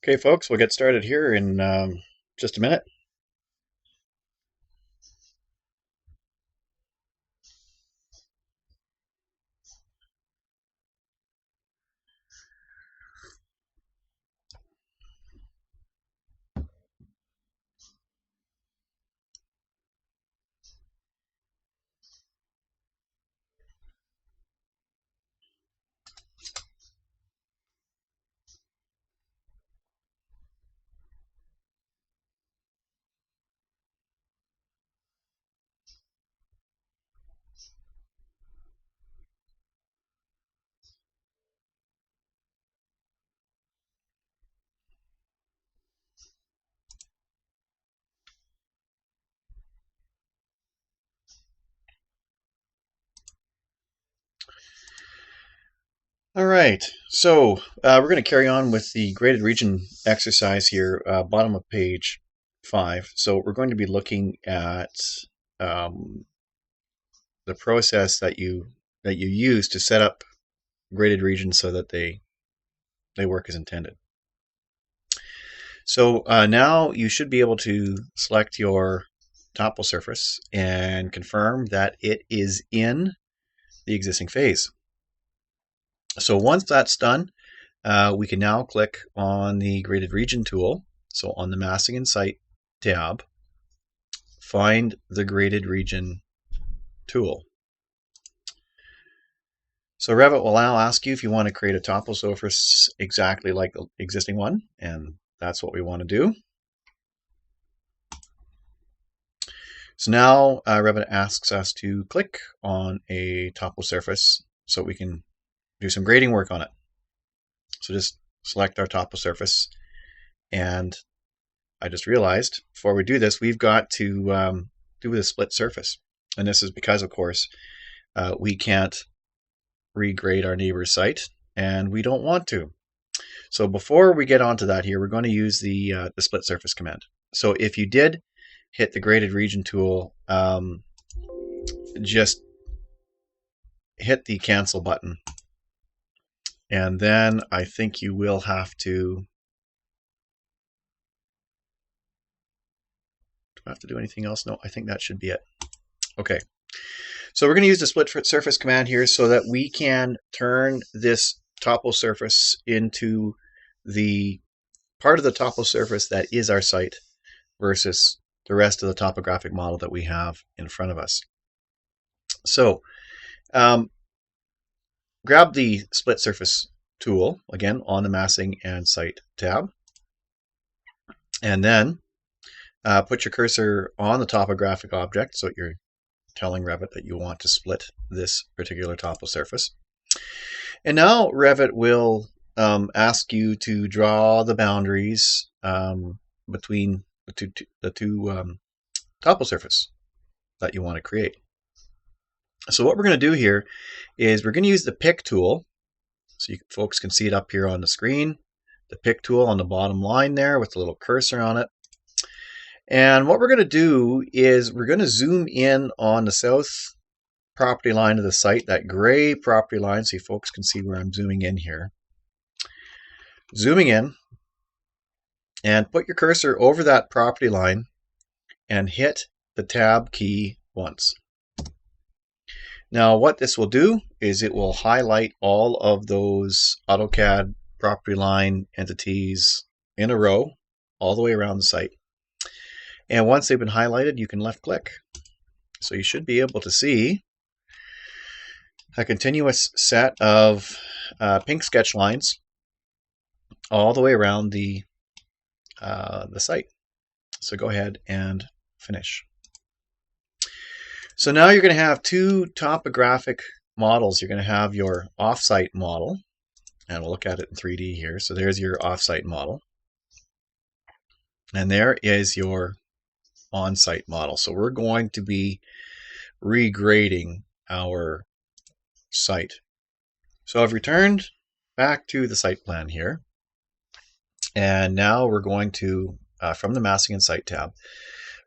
Okay, folks, we'll get started here in just a minute. All right, so we're going to carry on with the graded region exercise here, bottom of page 5. So we're going to be looking at the process that you use to set up graded regions so that they work as intended. So now you should be able to select your Toposurface and confirm that it is in the existing phase. So once that's done, we can now click on the Graded Region tool. So on the Massing and Site tab, find the Graded Region tool. So Revit will now ask you if you want to create a Toposurface exactly like the existing one, and that's what we want to do. So now Revit asks us to click on a Toposurface so we can do some grading work on it. So just select our Toposurface, and I just realized before we do this, we've got to do the split surface. And this is because, of course, we can't regrade our neighbor's site, and we don't want to. So before we get onto that here, we're going to use the split surface command. So if you did hit the Graded Region tool, just hit the cancel button. And then I think you will have to... Do I have to do anything else? No, I think that should be it. Okay. So we're going to use the split surface command here so that we can turn this Toposurface into the part of the Toposurface that is our site versus the rest of the topographic model that we have in front of us. So grab the split surface tool, again, on the Massing and Site tab, and then put your cursor on the topographic object so you're telling Revit that you want to split this particular Toposurface. And now Revit will ask you to draw the boundaries between the two Toposurface that you want to create. So what we're going to do here is we're going to use the pick tool. So you folks can see it up here on the screen. The pick tool on the bottom line there with the little cursor on it. And what we're going to do is we're going to zoom in on the property line of the site, that gray property line, so you folks can see where I'm zooming in here. Zooming in, and put your cursor over that property line and hit the tab key once. Now what this will do is it will highlight all of those AutoCAD property line entities in a row all the way around the site. And once they've been highlighted, you can left click. So you should be able to see a continuous set of pink sketch lines all the way around the site. So go ahead and finish. So now you're going to have two topographic models. You're going to have your offsite model, and we'll look at it in 3D here. So there's your offsite model, and there is your on-site model. So we're going to be regrading our site. So I've returned back to the site plan here, and now we're going to, from the Massing and Site tab,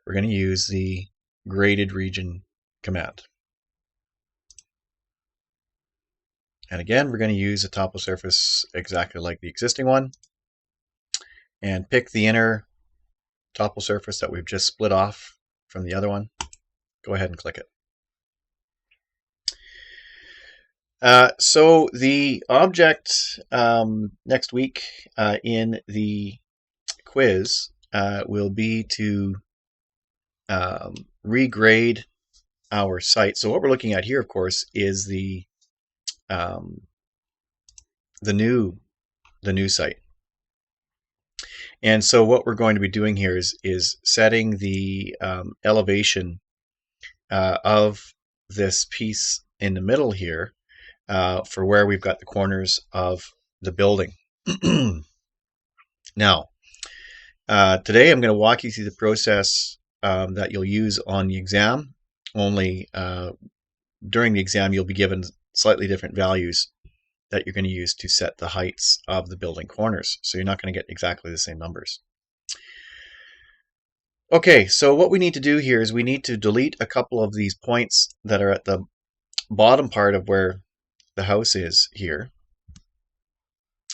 we're going to use the graded region command. And again, we're going to use a Toposurface exactly like the existing one, and pick the inner Toposurface that we've just split off from the other one. Go ahead and click it. So the object next week in the quiz will be to regrade our site. So what we're looking at here, of course, is the new site. And so what we're going to be doing here is setting the elevation of this piece in the middle here for where we've got the corners of the building. Now, today I'm going to walk you through the process that you'll use on the exam. Only during the exam you'll be given slightly different values that you're going to use to set the heights of the building corners. So you're not going to get exactly the same numbers. Okay, so what we need to do here is we need to delete a couple of these points that are at the bottom part of where the house is here.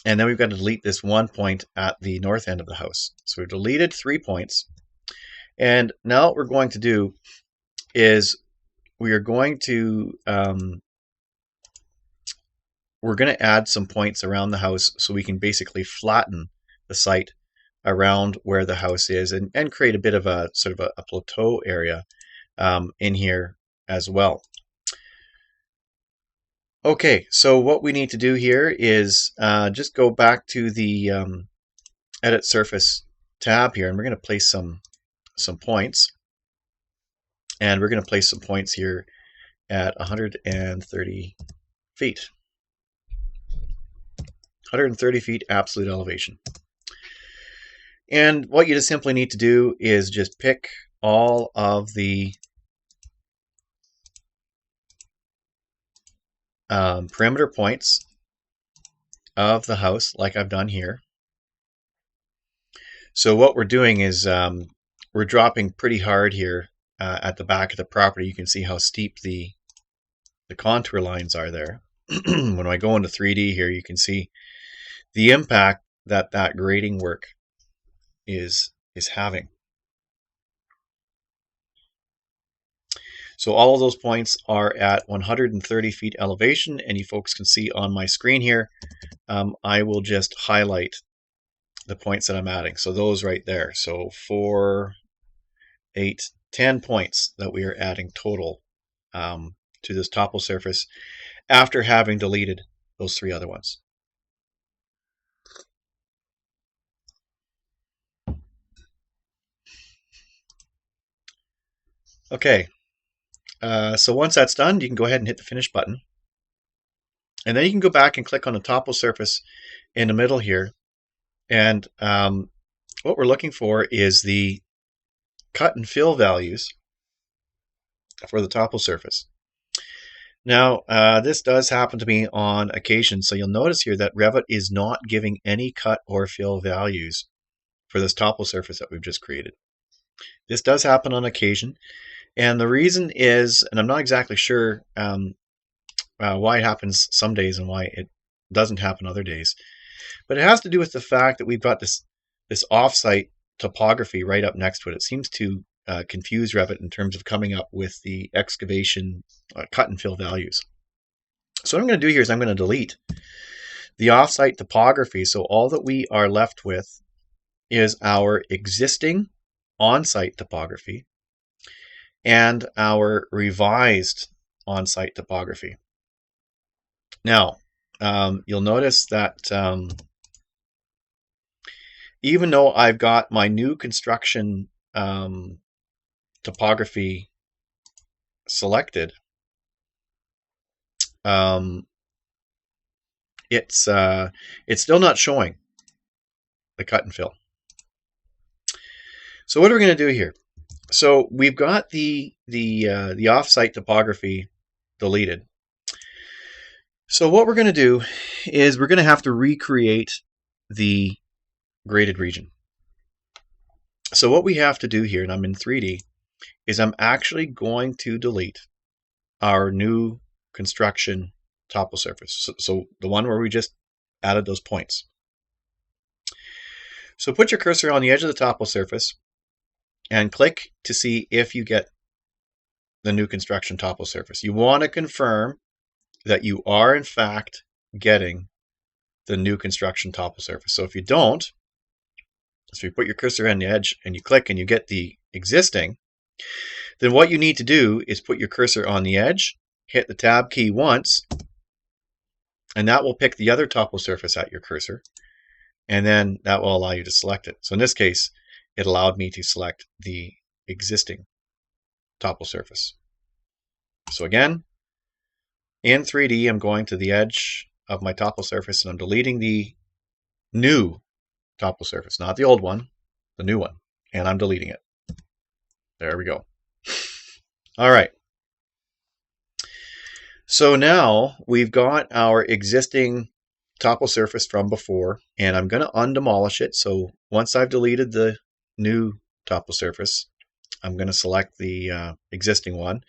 And then we've got to delete this one point at the north end of the house. So we've deleted 3 points. And now what we're going to do is we are going to add some points around the house so we can basically flatten the site around where the house is and create a bit of a sort of a plateau area in here as well. Okay, so what we need to do here is just go back to the Edit Surface tab here, and we're going to place some points. And we're going to place some points here at 130 feet. 130 feet absolute elevation. And what you just simply need to do is just pick all of the perimeter points of the house like I've done here. So what we're doing is we're dropping pretty hard here at the back of the property. You can see how steep the contour lines are there. When I go into 3D here, you can see the impact that grading work is having. So all of those points are at 130 feet elevation, and you folks can see on my screen here, I will just highlight the points that I'm adding. So those right there. So 4, 8, 10 points that we are adding total to this Toposurface after having deleted those 3 other ones. Okay, so once that's done, you can go ahead and hit the Finish button. And then you can go back and click on the Toposurface in the middle here. And what we're looking for is the cut and fill values for the Toposurface. Now, this does happen to me on occasion. So you'll notice here that Revit is not giving any cut or fill values for this Toposurface that we've just created. This does happen on occasion. And the reason is, and I'm not exactly sure why it happens some days and why it doesn't happen other days, but it has to do with the fact that we've got this offsite topography right up next to it. It seems to confuse Revit in terms of coming up with the excavation cut and fill values. So what I'm going to do here is I'm going to delete the offsite topography. So all that we are left with is our existing on-site topography and our revised on-site topography. Now, you'll notice that even though I've got my new construction topography selected, it's still not showing the cut and fill. So what are we going to do here? So we've got the offsite topography deleted. So what we're going to do is we're going to have to recreate the graded region. So what we have to do here, and I'm in 3D, is I'm actually going to delete our new construction Toposurface. So the one where we just added those points. So put your cursor on the edge of the Toposurface and click to see if you get the new construction Toposurface. You want to confirm that you are in fact getting the new construction Toposurface. So if you don't, so you put your cursor on the edge and you click and you get the existing, then what you need to do is put your cursor on the edge, hit the tab key once, and that will pick the other Toposurface at your cursor, and then that will allow you to select it. So in this case, it allowed me to select the existing Toposurface. So again, in 3D, I'm going to the edge of my Toposurface and I'm deleting the new Toposurface, not the old one, the new one, and I'm deleting it. There we go. All right. So now we've got our existing Toposurface from before, and I'm going to undemolish it. So once I've deleted the new Toposurface, I'm going to select the existing one.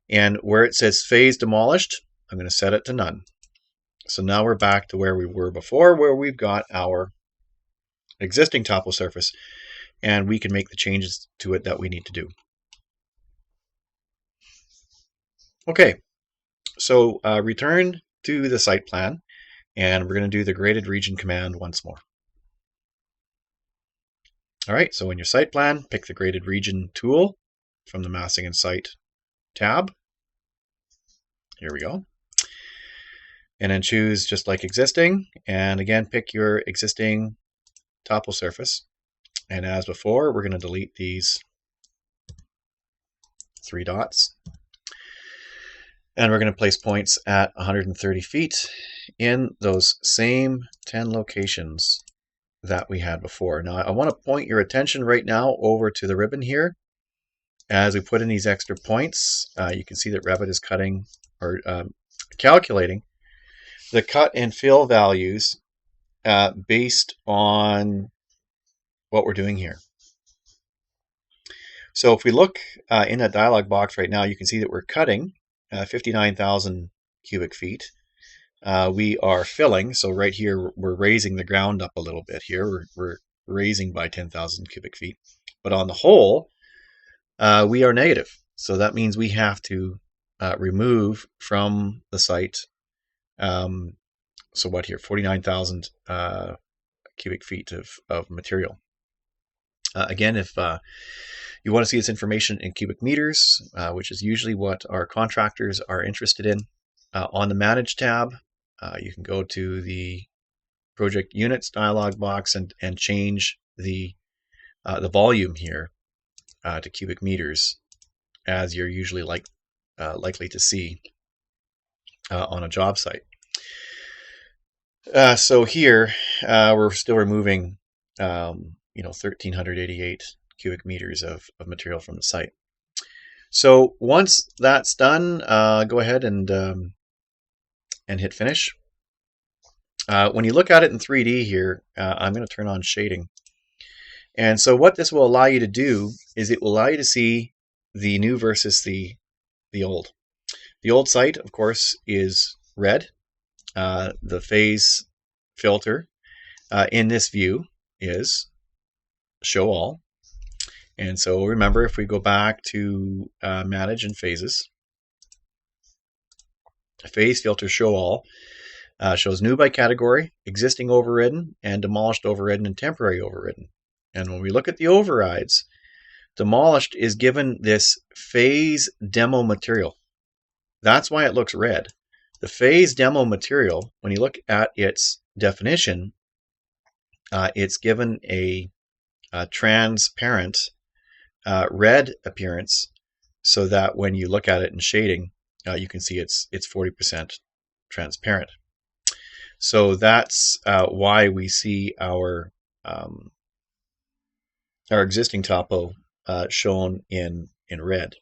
And where it says phase demolished, I'm going to set it to none. So now we're back to where we were before, where we've got our existing Toposurface, and we can make the changes to it that we need to do. Okay, so return to the site plan, and we're going to do the graded region command once more. All right, so in your site plan, pick the graded region tool from the Massing and Site tab. Here we go. And then choose just like existing, and again pick your existing Toposurface. And as before, we're going to delete these 3 dots. And we're going to place points at 130 feet in those same 10 locations that we had before. Now I want to point your attention right now over to the ribbon here. As we put in these extra points, you can see that Revit is cutting or calculating the cut and fill values based on what we're doing here. So if we look in that dialog box right now, you can see that we're cutting 59,000 cubic feet. We are filling, so right here we're raising the ground up a little bit here. We're raising by 10,000 cubic feet. But on the whole, we are negative. So that means we have to remove from the site, so what here, 49,000 cubic feet of material. Again, if you want to see this information in cubic meters, which is usually what our contractors are interested in, on the Manage tab, you can go to the Project Units dialog box and change the volume here to cubic meters, as you're usually likely to see on a job site. So here we're still removing 1,388 cubic meters of material from the site. So once that's done, go ahead and hit finish. When you look at it in 3D here, I'm going to turn on shading. And so what this will allow you to do is it will allow you to see the new versus the old. The old site, of course, is red. The phase filter in this view is show all. And so remember, if we go back to manage and phases, phase filter show all shows new by category, existing overridden, and demolished overridden and temporary overridden. And when we look at the overrides, demolished is given this phase demo material. That's why it looks red. The phase demo material, when you look at its definition, it's given a transparent red appearance, so that when you look at it in shading, you can see it's 40% transparent. So that's why we see our existing topo shown in red.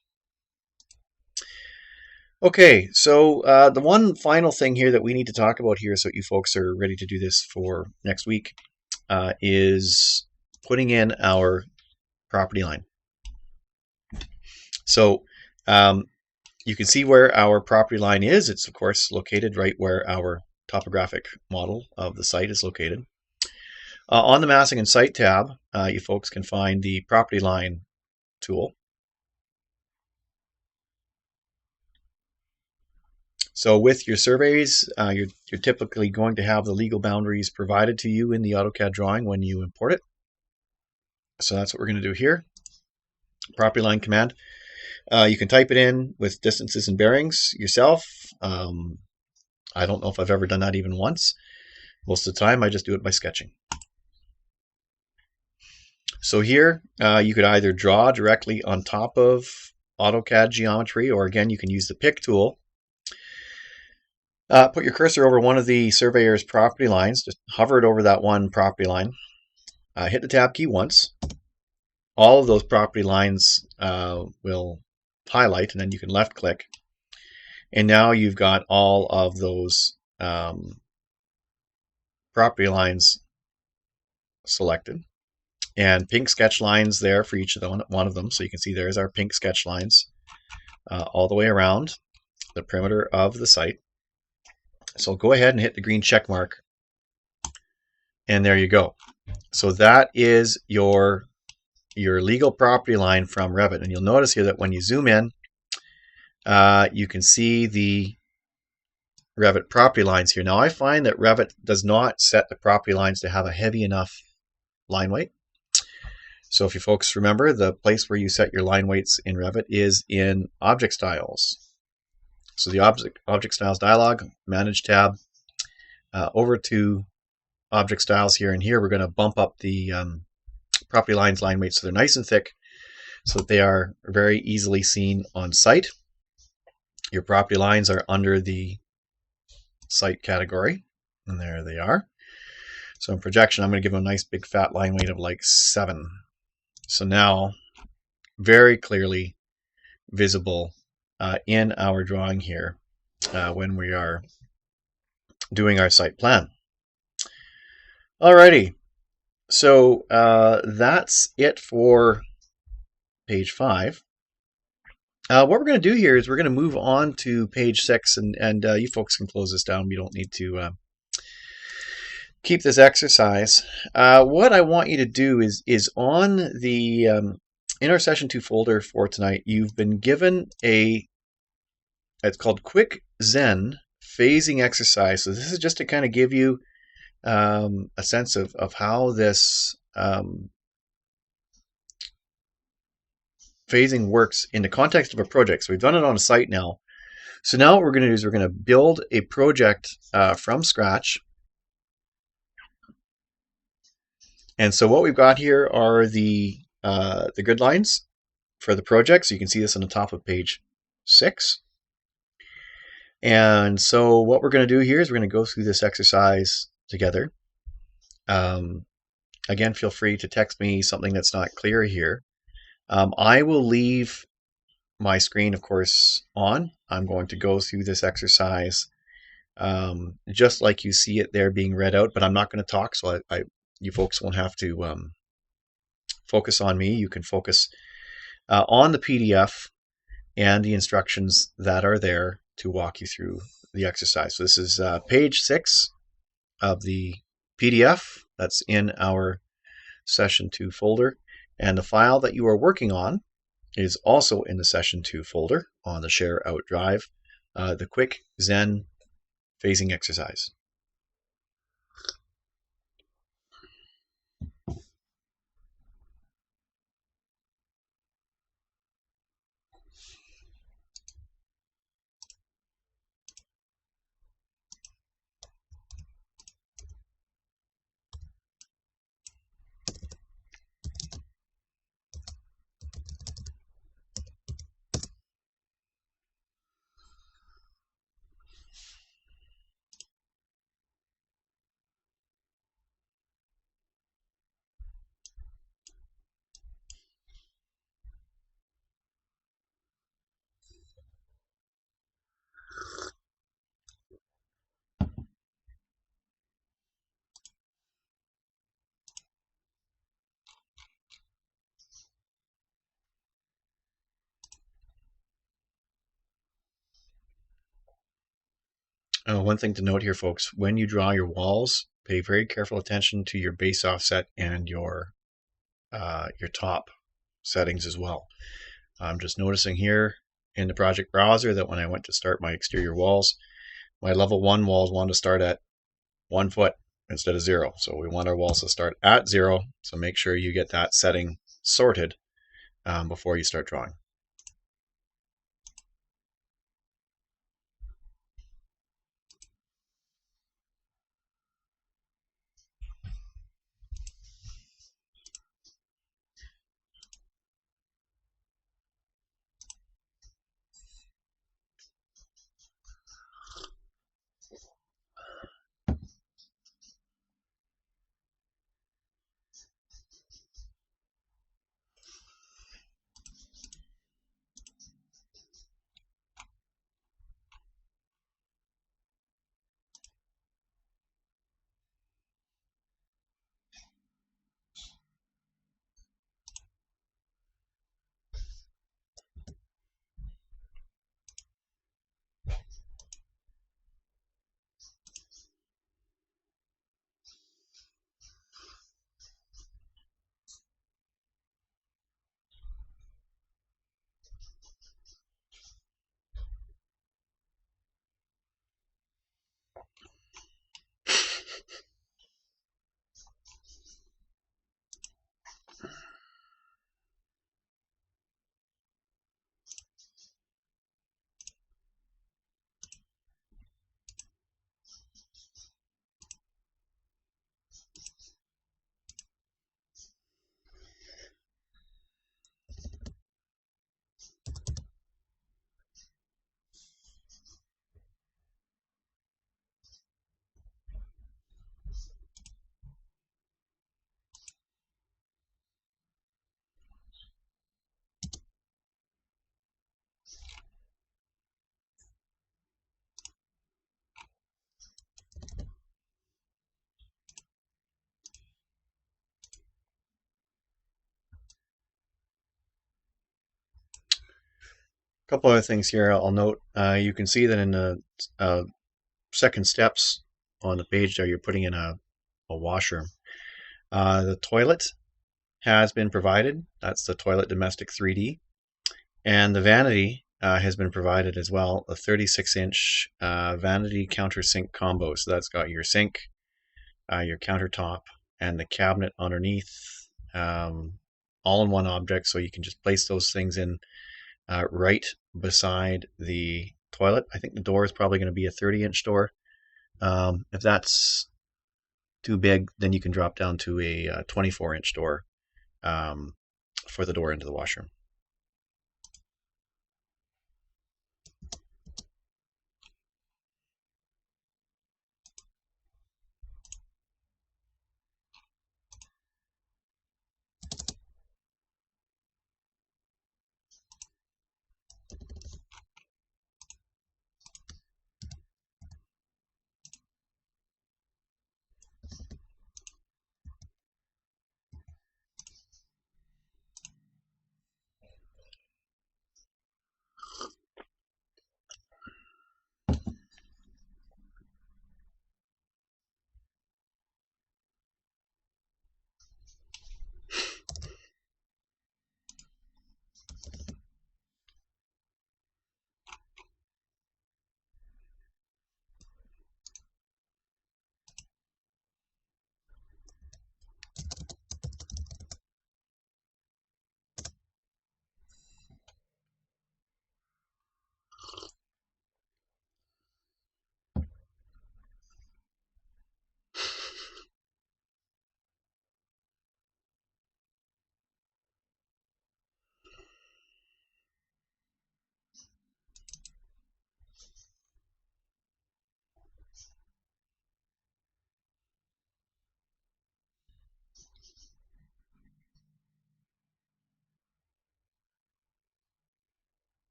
Okay, so the one final thing here that we need to talk about here, so you folks are ready to do this for next week, is putting in our property line. So you can see where our property line is. It's, of course, located right where our topographic model of the site is located. On the Massing and Site tab, you folks can find the property line tool. So with your surveys, you're typically going to have the legal boundaries provided to you in the AutoCAD drawing when you import it. So that's what we're going to do here. Property line command. You can type it in with distances and bearings yourself. I don't know if I've ever done that even once. Most of the time, I just do it by sketching. So here, you could either draw directly on top of AutoCAD geometry, or again, you can use the pick tool. Put your cursor over one of the surveyor's property lines. Just hover it over that one property line. Hit the tab key once. All of those property lines will highlight, and then you can left click. And now you've got all of those property lines selected. And pink sketch lines there for each of one of them. So you can see there's our pink sketch lines all the way around the perimeter of the site. So go ahead and hit the green check mark. And there you go. So that is your legal property line from Revit. And you'll notice here that when you zoom in, you can see the Revit property lines here. Now I find that Revit does not set the property lines to have a heavy enough line weight. So if you folks remember, the place where you set your line weights in Revit is in Object Styles. So the Object Styles dialog, Manage tab, over to Object Styles here, and here we're going to bump up the property lines line weights so they're nice and thick, so that they are very easily seen on site. Your property lines are under the site category, and there they are. So in projection, I'm going to give them a nice big fat line weight of like 7. So now, very clearly visible in our drawing here when we are doing our site plan. Alrighty, so that's it for page 5. What we're going to do here is we're going to move on to page 6, and you folks can close this down. We don't need to keep this exercise. What I want you to do is on the in our session 2 folder for tonight, you've been given it's called Quick Zen phasing exercise. So this is just to kind of give you a sense of how this phasing works in the context of a project. So we've done it on a site now. So now what we're going to do is we're going to build a project from scratch. And so what we've got here are the grid lines for the project. So you can see this on the top of page 6. And so what we're going to do here is we're going to go through this exercise together. Again, feel free to text me something that's not clear here. I will leave my screen, of course, on. I'm going to go through this exercise just like you see it there being read out, but I'm not going to talk, so you folks won't have to focus on me. You can focus on the PDF and the instructions that are there to walk you through the exercise. So this is page 6 of the PDF that's in our Session 2 folder. And the file that you are working on is also in the Session 2 folder on the Share Out drive, the Quick Zen Phasing Exercise. One thing to note here, folks, when you draw your walls, pay very careful attention to your base offset and your top settings as well. I'm just noticing here in the project browser that when I went to start my exterior walls, my level 1 walls want to start at 1 foot instead of 0. So we want our walls to start at 0. So make sure you get that setting sorted before you start drawing. A couple other things here I'll note. You can see that in the second steps on the page there, you're putting in a washroom. The toilet has been provided. That's the Toilet Domestic 3D. And the vanity has been provided as well, a 36-inch vanity countersink combo. So that's got your sink, your countertop, and the cabinet underneath, all in one object. So you can just place those things in right beside the toilet. I think the door is probably going to be a 30-inch door. If that's too big, then you can drop down to a 24-inch door for the door into the washroom.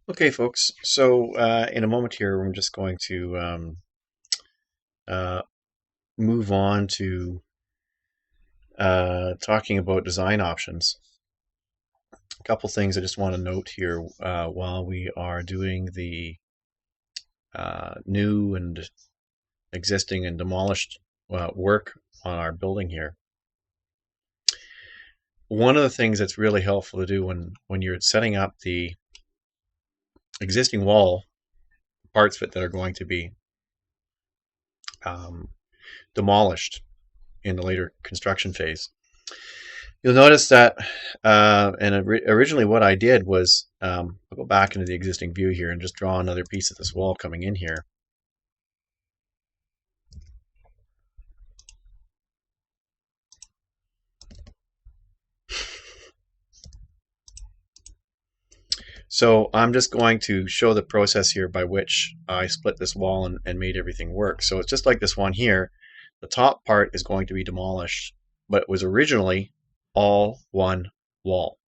Okay, folks. So in a moment here, I'm just going to uh, move on to talking about design options. A couple things I just want to note here while we are doing the new and existing and demolished work on our building here. One of the things that's really helpful to do when you're setting up the existing wall parts of it that are going to be demolished in the later construction phase. You'll notice that, originally what I did was, I'll go back into the existing view here and just draw another piece of this wall coming in here. So I'm just going to show the process here by which I split this wall and made everything work. So it's just like this one here. The top part is going to be demolished, but it was originally all one wall.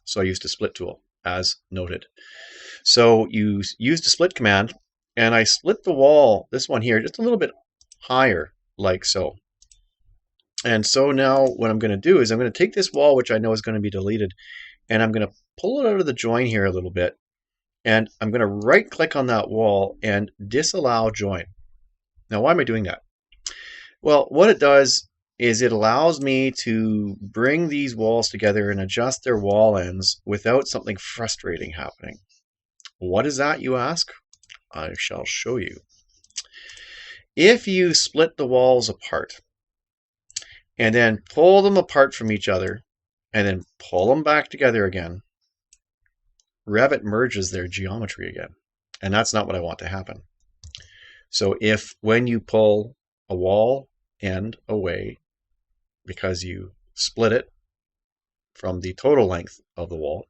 So I used a split tool, as noted. So you use the split command, and I split the wall, this one here, just a little bit higher, like so. And so now what I'm going to do is I'm going to take this wall, which I know is going to be deleted, and I'm going to pull it out of the join here a little bit, and I'm going to right click on that wall and disallow join. Now, why am I doing that? Well, what it does is it allows me to bring these walls together and adjust their wall ends without something frustrating happening. What is that, you ask? I shall show you. If you split the walls apart and then pull them apart from each other and then pull them back together again, Revit merges their geometry again. And that's not what I want to happen. So if when you pull a wall end away because you split it from the total length of the wall,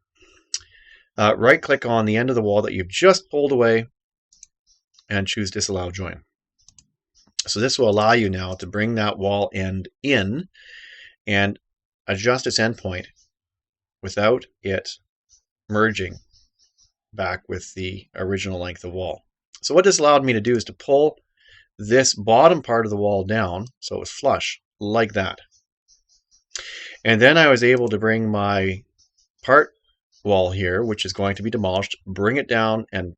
right click on the end of the wall that you've just pulled away and choose disallow join. So this will allow you now to bring that wall end in and adjust its endpoint without it merging back with the original length of wall. So what this allowed me to do is to pull this bottom part of the wall down so it was flush like that. And then I was able to bring my part wall here, which is going to be demolished, bring it down and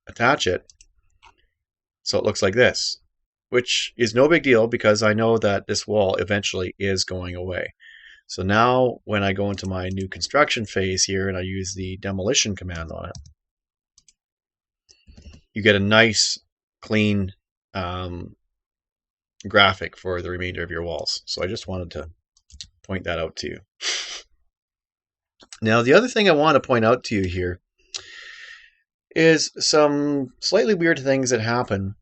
attach it so it looks like this, which is no big deal because I know that this wall eventually is going away. So now when I go into my new construction phase here and I use the demolition command on it, you get a nice clean graphic for the remainder of your walls. So I just wanted to point that out to you. Now the other thing I want to point out to you here is some slightly weird things that happen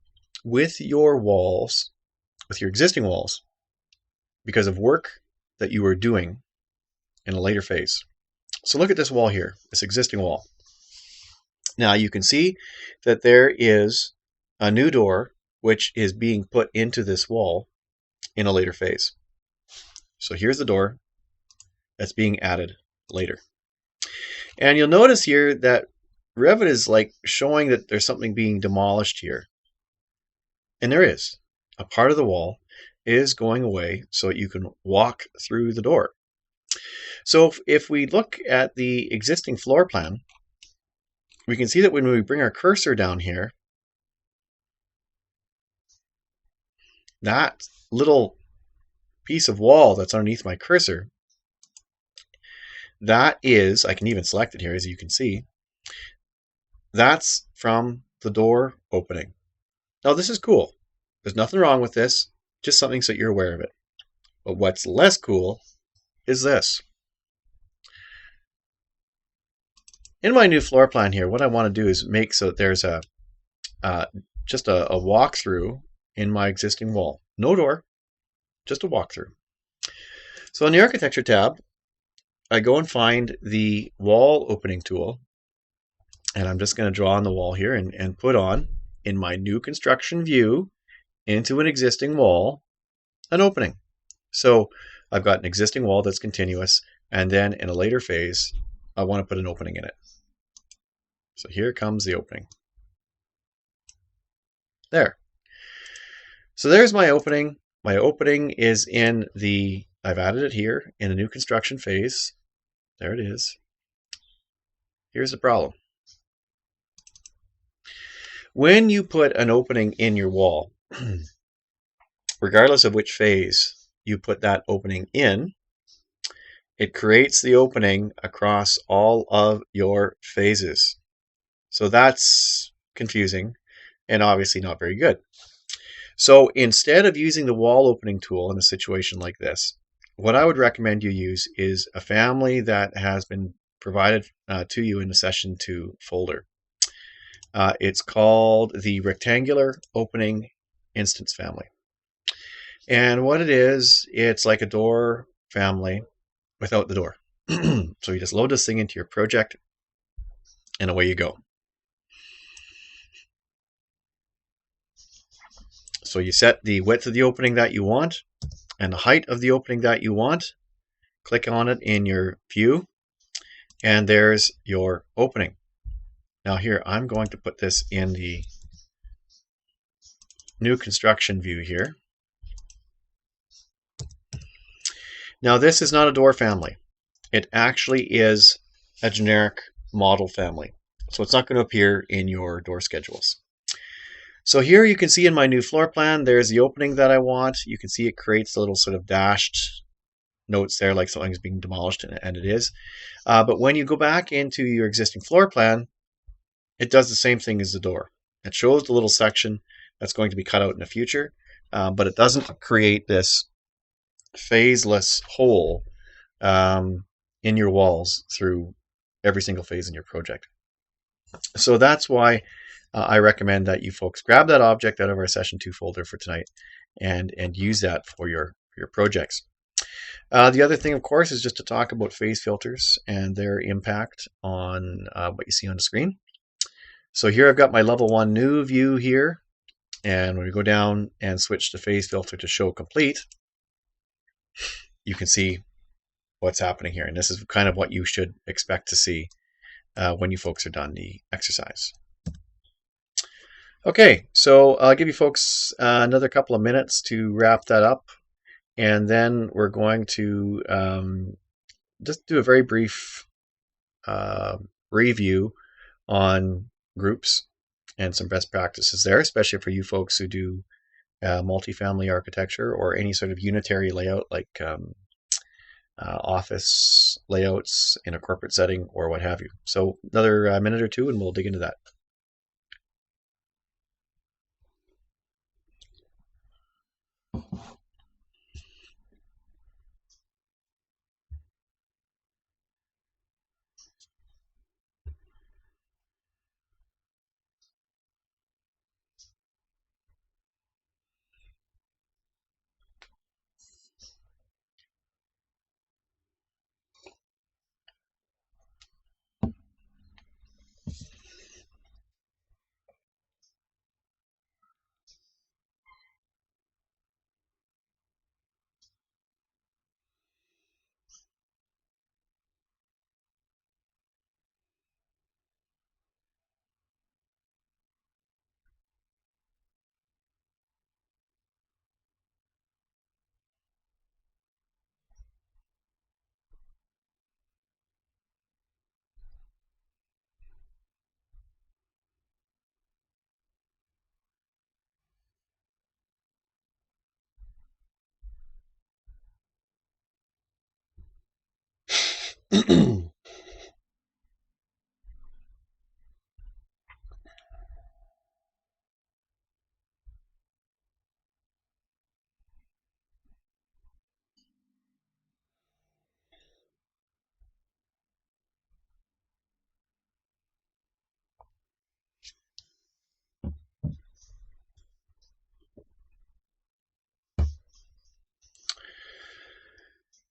with your walls, with your existing walls, because of work that you are doing in a later phase. So look at this wall here, this existing wall. Now you can see that there is a new door which is being put into this wall in a later phase. So here's the door that's being added later. And you'll notice here that Revit is like showing that there's something being demolished here. And there is. A part of the wall is going away so that you can walk through the door. So if we look at the existing floor plan, we can see that when we bring our cursor down here, that little piece of wall that's underneath my cursor, that is, I can even select it here as you can see, that's from the door opening. Now this is cool. There's nothing wrong with this, just something so you're aware of it. But what's less cool is this. In my new floor plan here, what I want to do is make so that there's just a walkthrough in my existing wall. No door, just a walkthrough. So on the architecture tab, I go and find the wall opening tool, and I'm just going to draw on the wall here and put on, in my new construction view, into an existing wall, an opening. So I've got an existing wall that's continuous, and then in a later phase, I want to put an opening in it. So here comes the opening. There. So there's my opening. My opening is in the, I've added it here in a new construction phase. There it is. Here's the problem. When you put an opening in your wall, regardless of which phase you put that opening in, it creates the opening across all of your phases. So that's confusing and obviously not very good. So instead of using the wall opening tool in a situation like this, what I would recommend you use is a family that has been provided to you in the Session 2 folder. It's called the Rectangular Opening Instance Family. And what it is, it's like a door family without the door. So you just load this thing into your project and away you go. So you set the width of the opening that you want and the height of the opening that you want. Click on it in your view, and there's your opening. Now here, I'm going to put this in the new construction view here. Now this is not a door family. It actually is a generic model family. So it's not going to appear in your door schedules. So here you can see in my new floor plan, there's the opening that I want. You can see it creates a little sort of dashed notes there like something's being demolished, and it is. But when you go back into your existing floor plan, it does the same thing as the door. It shows the little section that's going to be cut out in the future, but it doesn't create this phaseless hole in your walls through every single phase in your project. So that's why I recommend that you folks grab that object out of our Session 2 folder for tonight and use that for your projects. The other thing, of course, is just to talk about phase filters and their impact on what you see on the screen. So here I've got my level 1 new view here, and when we go down and switch the phase filter to show complete, you can see what's happening here. And this is kind of what you should expect to see when you folks are done the exercise. Okay, so I'll give you folks another couple of minutes to wrap that up, and then we're going to just do a very brief review on groups and some best practices there, especially for you folks who do multifamily architecture or any sort of unitary layout like office layouts in a corporate setting or what have you. So another minute or two and we'll dig into that.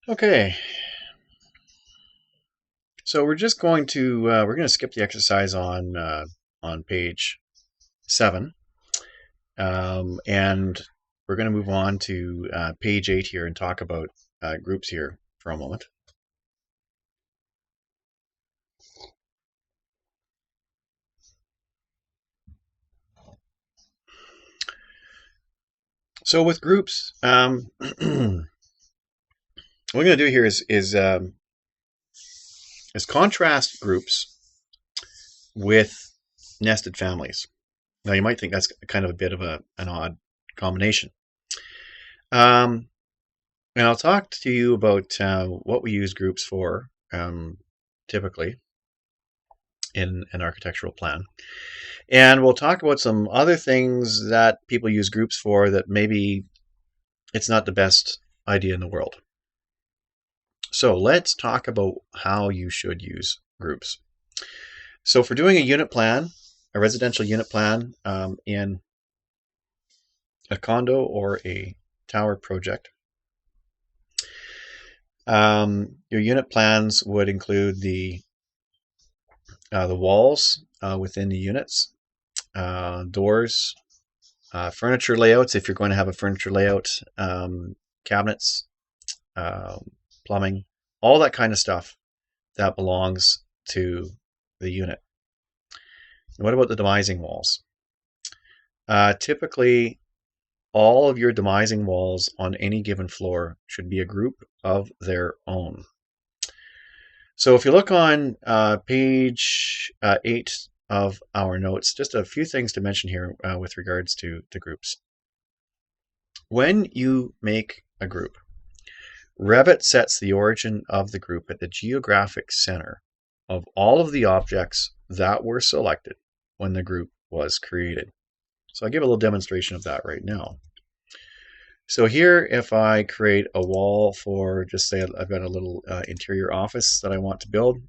Okay, so we're just going to skip the exercise on page 7, and we're going to move on to page 8 here and talk about groups here for a moment. So with groups, what we're going to do here is contrast groups with nested families. Now you might think that's kind of a bit of an odd combination. And I'll talk to you about what we use groups for typically in an architectural plan. And we'll talk about some other things that people use groups for that maybe it's not the best idea in the world. So let's talk about how you should use groups. So for doing a unit plan, a residential unit plan in a condo or a tower project, your unit plans would include the walls within the units, doors, furniture layouts if you're going to have a furniture layout, cabinets, plumbing, all that kind of stuff that belongs to the unit. And what about the demising walls? Typically, all of your demising walls on any given floor should be a group of their own. So if you look on page 8 of our notes, just a few things to mention here with regards to the groups. When you make a group, Revit sets the origin of the group at the geographic center of all of the objects that were selected when the group was created. So I'll give a little demonstration of that right now. So here, if I create a wall for, just say I've got a little interior office that I want to build,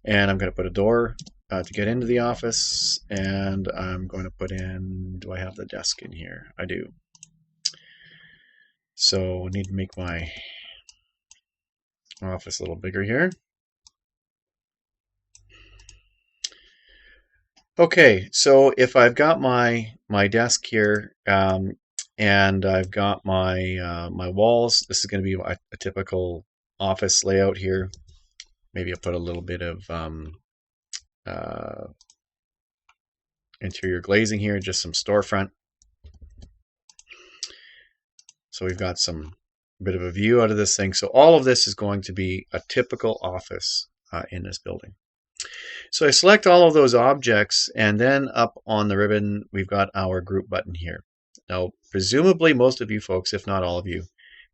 and I'm going to put a door to get into the office, and I'm going to put in, do I have the desk in here? I do. So I need to make my office a little bigger here. Okay, so if I've got my desk here, and I've got my my walls, this is going to be a typical office layout here. Maybe I'll put a little bit of interior glazing here, just some storefront. So we've got some bit of a view out of this thing. So all of this is going to be a typical office in this building. So I select all of those objects, and then up on the ribbon, we've got our group button here. Now, presumably most of you folks, if not all of you,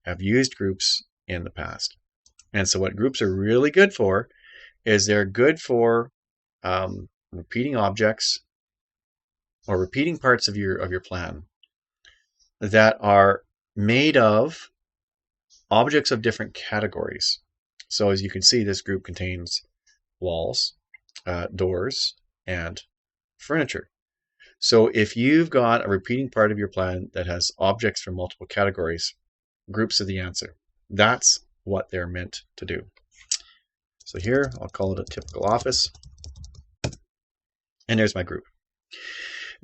have used groups in the past. And so what groups are really good for is they're good for repeating objects or repeating parts of your plan that are made of objects of different categories. So as you can see, this group contains walls, doors, and furniture. So if you've got a repeating part of your plan that has objects from multiple categories, groups are the answer. That's what they're meant to do. So here, I'll call it a typical office. And there's my group.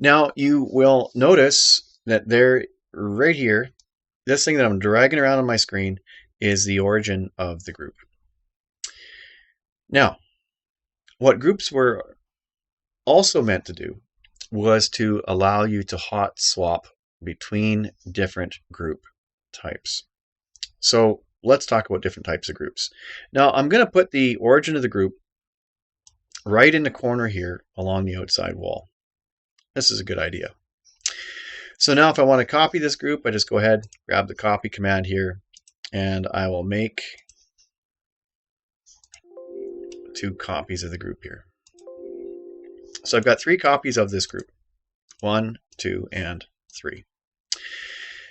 Now, you will notice that there, right here, this thing that I'm dragging around on my screen is the origin of the group. Now, what groups were also meant to do was to allow you to hot swap between different group types. So let's talk about different types of groups. Now I'm going to put the origin of the group right in the corner here along the outside wall. This is a good idea. So now if I want to copy this group, I just go ahead, grab the copy command here, and I will make 2 copies of the group here. So I've got 3 copies of this group. 1, 2, and 3.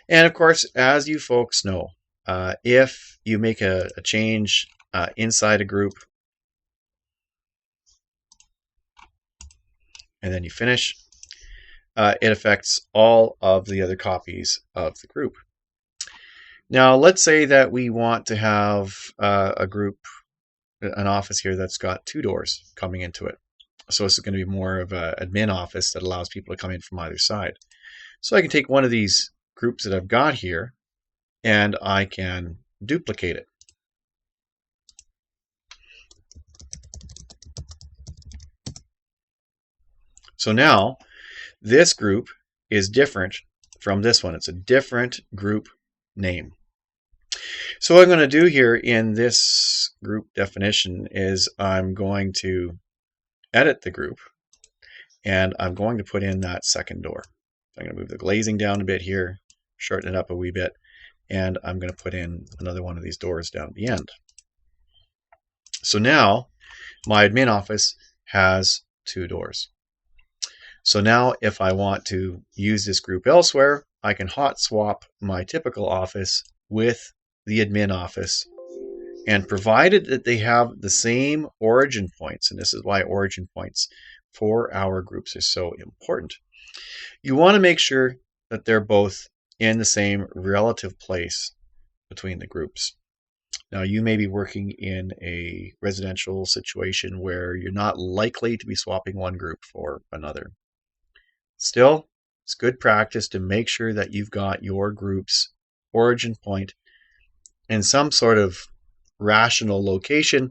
And of course, as you folks know, if you make a change inside a group and then you finish, it affects all of the other copies of the group. Now, let's say that we want to have a group, an office here that's got 2 doors coming into it. So this is going to be more of an admin office that allows people to come in from either side. So I can take one of these groups that I've got here and I can duplicate it. So now this group is different from this one. It's a different group name. So what I'm going to do here in this group definition is I'm going to edit the group and I'm going to put in that second door. I'm going to move the glazing down a bit here, shorten it up a wee bit, and I'm going to put in another one of these doors down at the end. So now my admin office has 2 doors. So now if I want to use this group elsewhere, I can hot swap my typical office with the admin office. And provided that they have the same origin points, and this is why origin points for our groups are so important, you want to make sure that they're both in the same relative place between the groups. Now, you may be working in a residential situation where you're not likely to be swapping one group for another. Still, it's good practice to make sure that you've got your group's origin point in some sort of rational location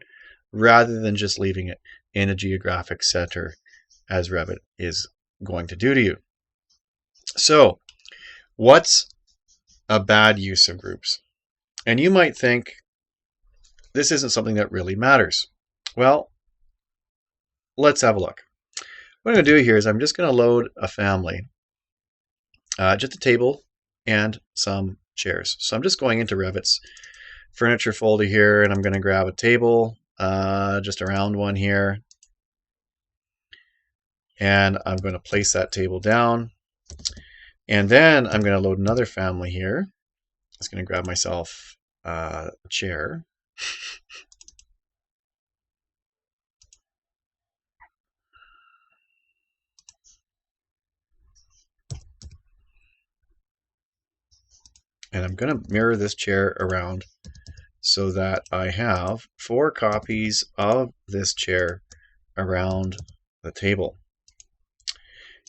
rather than just leaving it in a geographic center as Revit is going to do to you. So, what's a bad use of groups? And you might think this isn't something that really matters. Well, let's have a look. What I'm going to do here is I'm just going to load a family, just a table and some chairs. So I'm just going into Revit's furniture folder here, and I'm going to grab a table, just a round one here, and I'm going to place that table down. And then I'm going to load another family here. I'm just going to grab myself a chair. And I'm going to mirror this chair around so that I have 4 copies of this chair around the table.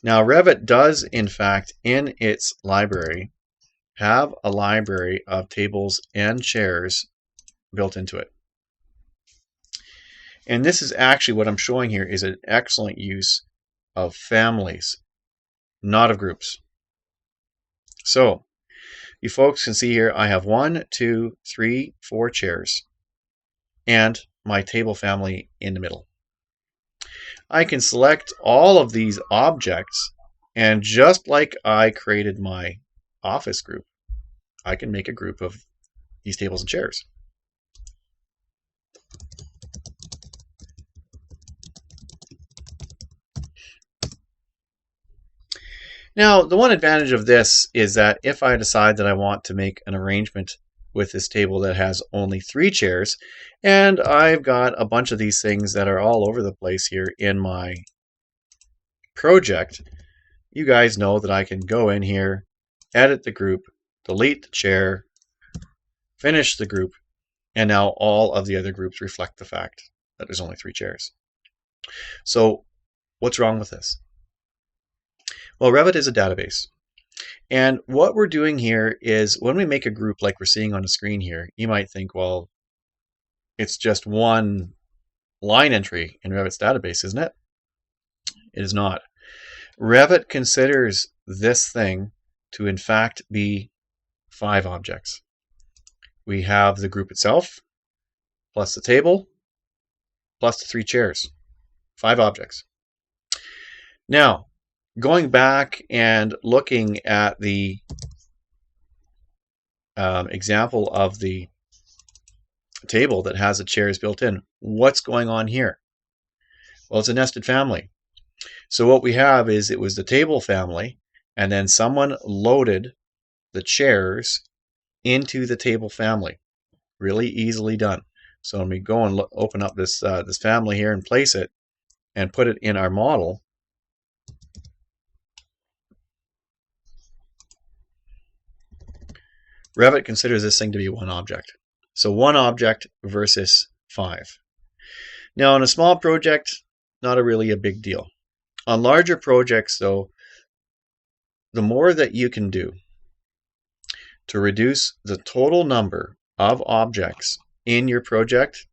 Now, Revit does, in fact, in its library, have a library of tables and chairs built into it. And this is actually what I'm showing here is an excellent use of families, not of groups. So, you folks can see here I have 1, 2, 3, 4 chairs and my table family in the middle. I can select all of these objects, and just like I created my office group, I can make a group of these tables and chairs. Now, the one advantage of this is that if I decide that I want to make an arrangement with this table that has only 3 chairs, and I've got a bunch of these things that are all over the place here in my project, you guys know that I can go in here, edit the group, delete the chair, finish the group, and now all of the other groups reflect the fact that there's only 3 chairs. So what's wrong with this? Well, Revit is a database. And what we're doing here is when we make a group like we're seeing on the screen here, you might think, well, it's just one line entry in Revit's database, isn't it? It is not. Revit considers this thing to in fact be 5 objects. We have the group itself, plus the table, plus the 3 chairs. 5 objects. Now, going back and looking at the example of the table that has the chairs built in, what's going on here? Well, it's a nested family. So what we have is it was the table family, and then someone loaded the chairs into the table family. Really easily done. So when we go and open up this family here and place it and put it in our model, Revit considers this thing to be one object. So one object versus 5. Now on a small project, not really a big deal. On larger projects though, the more that you can do to reduce the total number of objects in your project,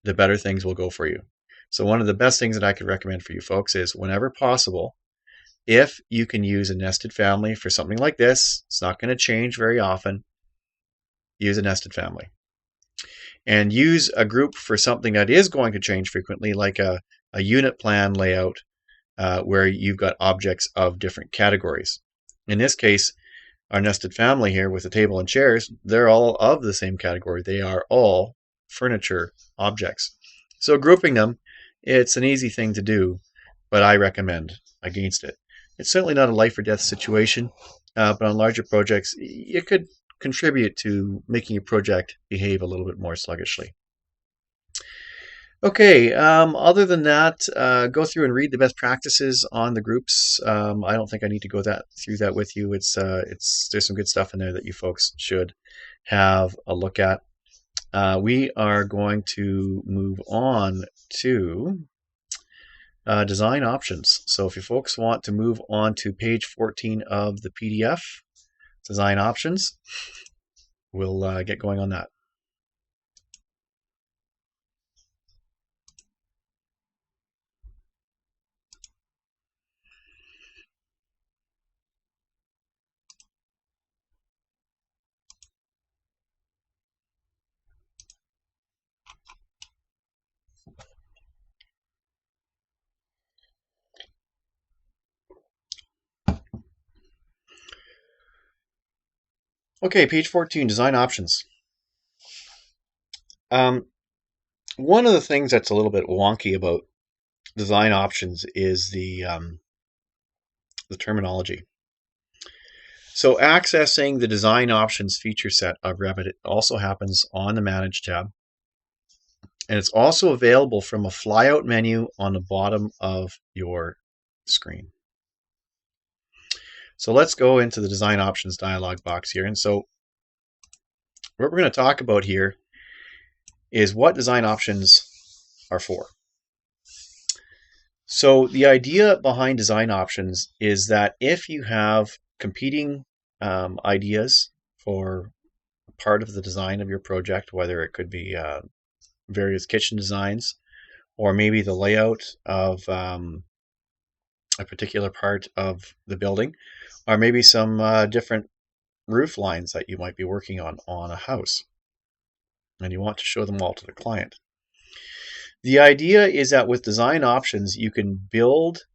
the better things will go for you. So one of the best things that I could recommend for you folks is whenever possible, if you can use a nested family for something like this, it's not going to change very often, use a nested family. And use a group for something that is going to change frequently, like a unit plan layout where you've got objects of different categories. In this case, our nested family here with the table and chairs, they're all of the same category. They are all furniture objects. So grouping them, it's an easy thing to do, but I recommend against it. It's certainly not a life or death situation, but on larger projects, it could contribute to making your project behave a little bit more sluggishly. Okay, other than that, go through and read the best practices on the groups. I don't think I need to go through that with you. There's some good stuff in there that you folks should have a look at. We are going to move on to design options. So if you folks want to move on to page 14 of the PDF, design options, we'll get going on that. Okay, page 14, design options. One of the things that's a little bit wonky about design options is the terminology. So accessing the design options feature set of Revit also happens on the Manage tab. And it's also available from a flyout menu on the bottom of your screen. So let's go into the design options dialog box here. And so what we're going to talk about here is what design options are for. So the idea behind design options is that if you have competing ideas for part of the design of your project, whether it could be various kitchen designs or maybe the layout of a particular part of the building, or maybe some different roof lines that you might be working on a house, and you want to show them all to the client. The idea is that with design options, you can build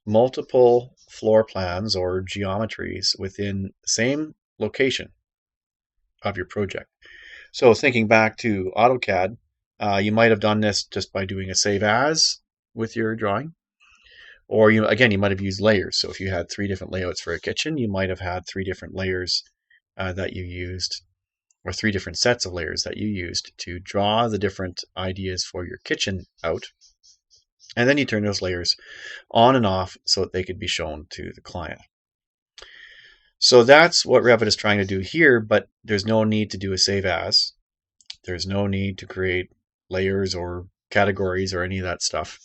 multiple floor plans or geometries within the same location of your project. So thinking back to AutoCAD, you might have done this just by doing a save as with your drawing. Or you might have used layers. So if you had 3 different layouts for a kitchen, you might have had 3 different layers that you used, or 3 different sets of layers that you used to draw the different ideas for your kitchen out. And then you turn those layers on and off so that they could be shown to the client. So that's what Revit is trying to do here, but there's no need to do a save as. There's no need to create layers or categories or any of that stuff.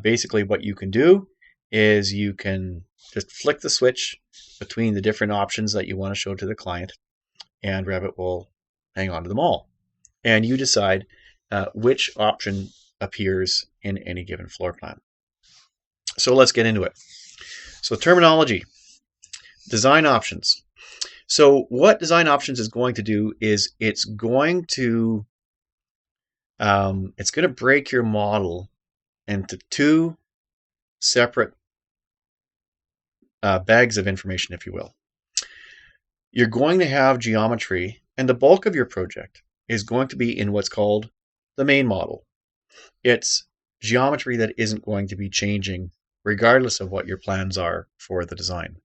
Basically what you can do is you can just flick the switch between the different options that you want to show to the client, and Revit will hang on to them all. And you decide which option appears in any given floor plan. So let's get into it. So terminology, design options. So what design options is going to do is it's going to break your model into 2 separate bags of information, if you will. You're going to have geometry, and the bulk of your project is going to be in what's called the main model. It's geometry that isn't going to be changing regardless of what your plans are for the design.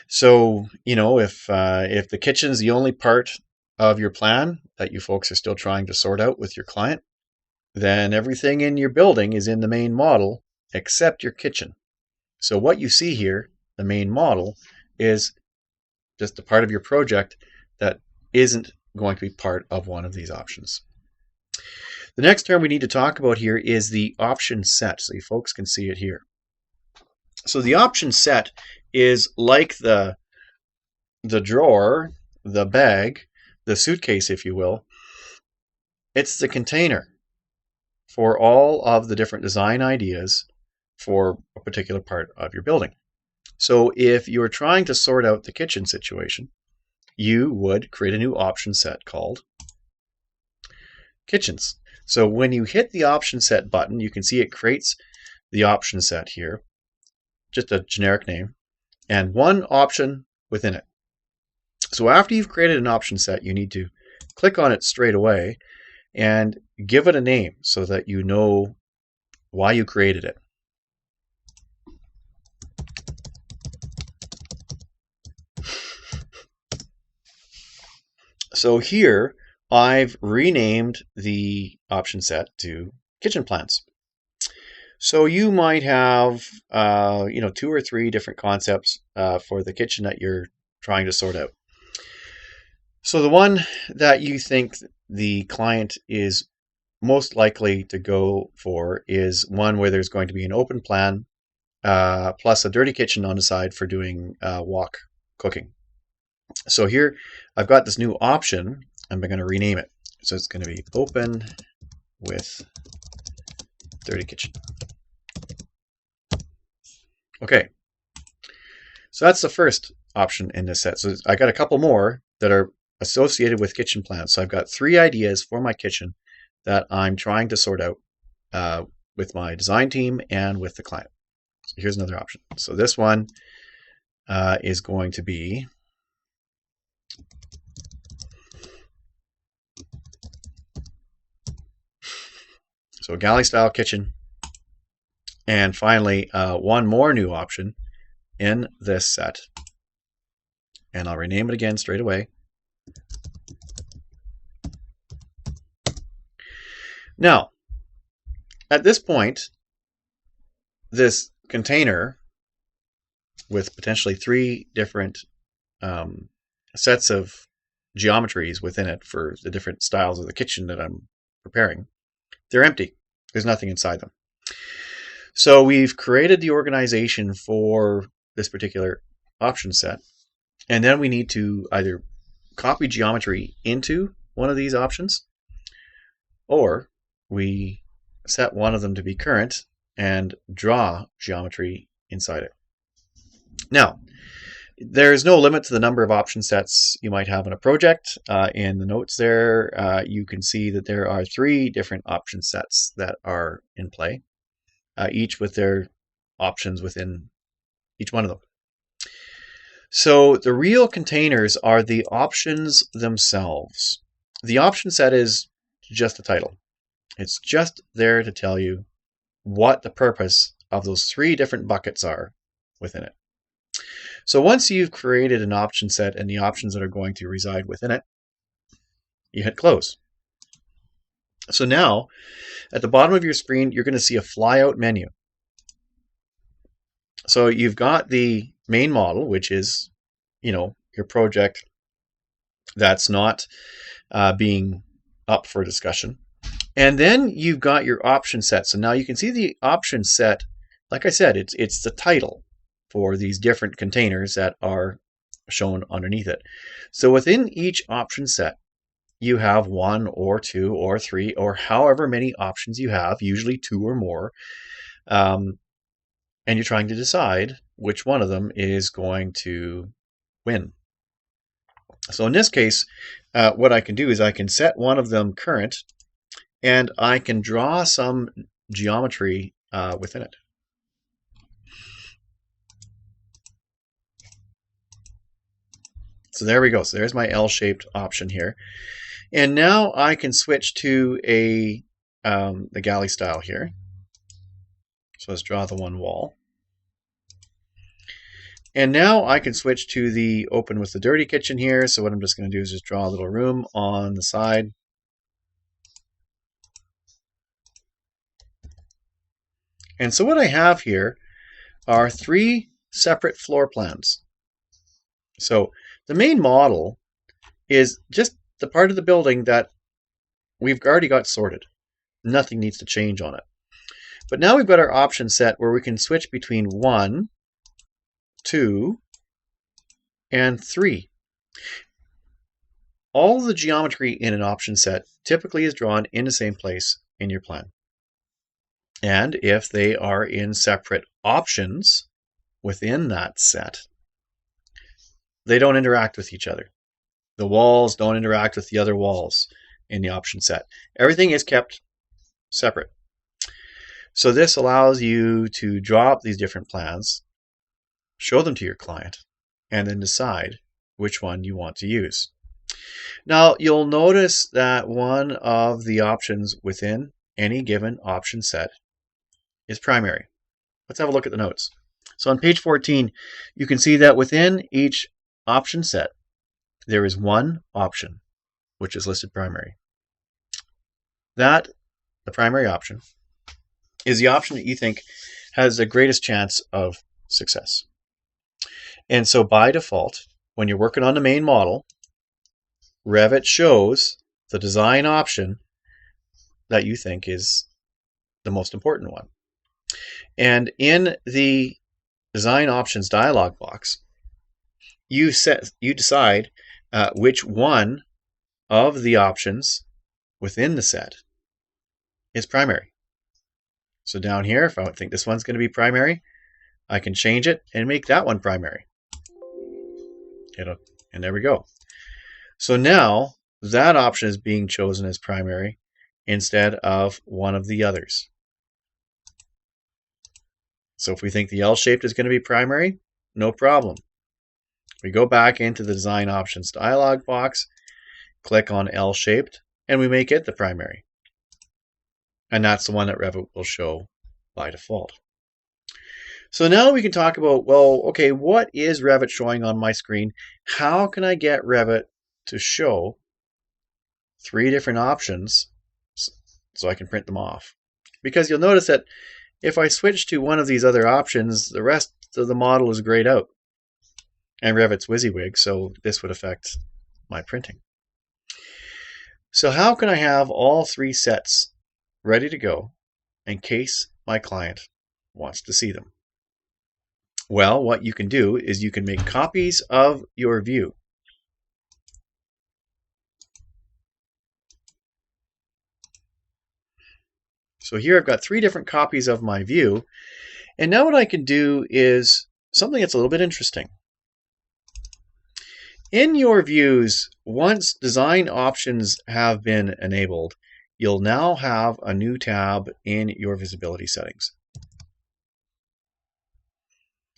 So, if the kitchen's the only part of your plan that you folks are still trying to sort out with your client, then everything in your building is in the main model except your kitchen. So what you see here, the main model, is just a part of your project that isn't going to be part of one of these options. The next term we need to talk about here is the option set, so you folks can see it here. So the option set is like the drawer, the bag, the suitcase, if you will. It's the container for all of the different design ideas for a particular part of your building. So if you're trying to sort out the kitchen situation, you would create a new option set called kitchens. So when you hit the option set button, you can see it creates the option set here, just a generic name, and one option within it. So after you've created an option set, you need to click on it straight away and give it a name so that you know why you created it. So here I've renamed the option set to kitchen plans. So you might have 2 or 3 different concepts for the kitchen that you're trying to sort out. So the one that you think the client is most likely to go for is one where there's going to be an open plan plus a dirty kitchen on the side for doing wok cooking. So here I've got this new option. I'm going to rename it. So it's going to be open with dirty kitchen. Okay. So that's the first option in this set. So I got a couple more that are associated with kitchen plans. So I've got 3 ideas for my kitchen that I'm trying to sort out with my design team and with the client. So here's another option. So this one is going to be a galley style kitchen. And finally, one more new option in this set. And I'll rename it again straight away. Now, at this point, this container with potentially 3 different sets of geometries within it for the different styles of the kitchen that I'm preparing, they're empty. There's nothing inside them. So we've created the organization for this particular option set, and then we need to either copy geometry into one of these options, or we set one of them to be current and draw geometry inside it. Now, there's no limit to the number of option sets you might have in a project. In the notes there, you can see that there are 3 different option sets that are in play, each with their options within each one of them. So the real containers are the options themselves. The option set is just a title. It's just there to tell you what the purpose of those 3 different buckets are within it. So once you've created an option set and the options that are going to reside within it, you hit close. So now, at the bottom of your screen, you're going to see a flyout menu. So you've got the main model, which is, your project that's not being up for discussion. And then you've got your option set. So now you can see the option set, like I said, it's the title for these different containers that are shown underneath it. So within each option set, you have 1 or 2 or 3 or however many options you have, usually 2 or more, and you're trying to decide which one of them is going to win. So in this case, what I can do is I can set one of them current, and I can draw some geometry within it. So there we go. So there's my L-shaped option here. And now I can switch to the galley style here. So let's draw the one wall. And now I can switch to the open with the dirty kitchen here. So what I'm just going to do is just draw a little room on the side. And so what I have here are 3 separate floor plans. So The main model is just the part of the building that we've already got sorted. Nothing needs to change on it. But now we've got our option set where we can switch between 1, 2, and 3. All the geometry in an option set typically is drawn in the same place in your plan. And if they are in separate options within that set, they don't interact with each other. The walls don't interact with the other walls in the option set. Everything is kept separate. So this allows you to draw up these different plans, show them to your client, and then decide which one you want to use. Now, you'll notice that one of the options within any given option set is primary. Let's have a look at the notes. So on page 14, you can see that within each option set, there is one option which is listed primary. That, the primary option, is the option that you think has the greatest chance of success. And so by default, when you're working on the main model, Revit shows the design option that you think is the most important one. And in the design options dialog box, you decide which one of the options within the set is primary. So down here, if I think this one's going to be primary, I can change it and make that one primary. And there we go. So now that option is being chosen as primary instead of one of the others. So if we think the L-shaped is going to be primary, no problem. We go back into the design options dialog box, click on L-shaped, and we make it the primary. And that's the one that Revit will show by default. So now we can talk about, well, okay, what is Revit showing on my screen? How can I get Revit to show 3 different options so I can print them off? Because you'll notice that if I switch to one of these other options, the rest of the model is grayed out. And Revit's WYSIWYG, so this would affect my printing. So how can I have all 3 sets ready to go in case my client wants to see them? Well, what you can do is you can make copies of your view. So here I've got 3 different copies of my view. And now what I can do is something that's a little bit interesting. In your views, once design options have been enabled, you'll now have a new tab in your visibility settings.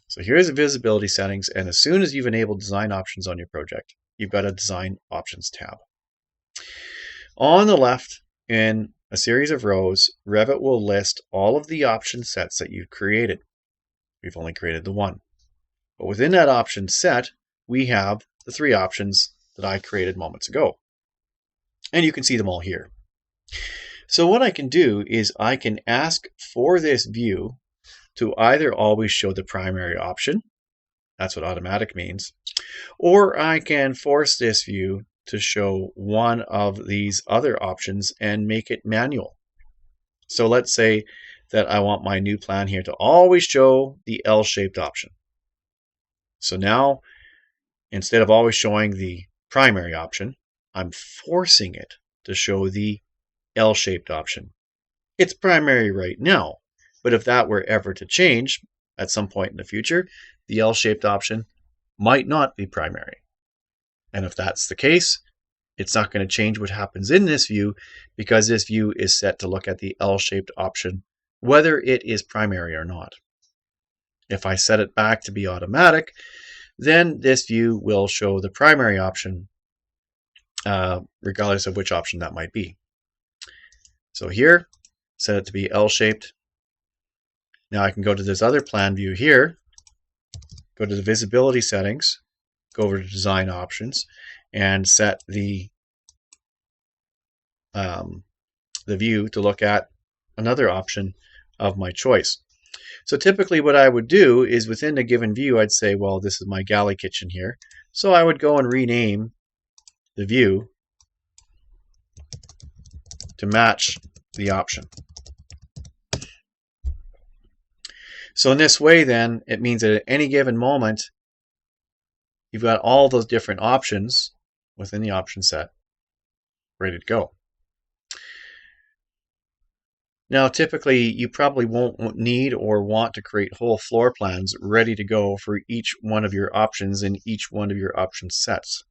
So here's the visibility settings, and as soon as you've enabled design options on your project, you've got a design options tab. On the left, in a series of rows, Revit will list all of the option sets that you've created. We've only created the one. But within that option set, we have the 3 options that I created moments ago. And you can see them all here. So what I can do is I can ask for this view to either always show the primary option, that's what automatic means, or I can force this view to show one of these other options and make it manual. So let's say that I want my new plan here to always show the L-shaped option. So now, instead of always showing the primary option, I'm forcing it to show the L-shaped option. It's primary right now, but if that were ever to change at some point in the future, the L-shaped option might not be primary. And if that's the case, it's not going to change what happens in this view because this view is set to look at the L-shaped option, whether it is primary or not. If I set it back to be automatic, then this view will show the primary option, regardless of which option that might be. So here, set it to be L-shaped. Now I can go to this other plan view here, go to the visibility settings, go over to design options, and set the view to look at another option of my choice. So typically what I would do is within a given view, I'd say, well, this is my galley kitchen here. So I would go and rename the view to match the option. So in this way then, it means that at any given moment, you've got all those different options within the option set ready to go. Now, typically, you probably won't need or want to create whole floor plans ready to go for each one of your options in each one of your option sets.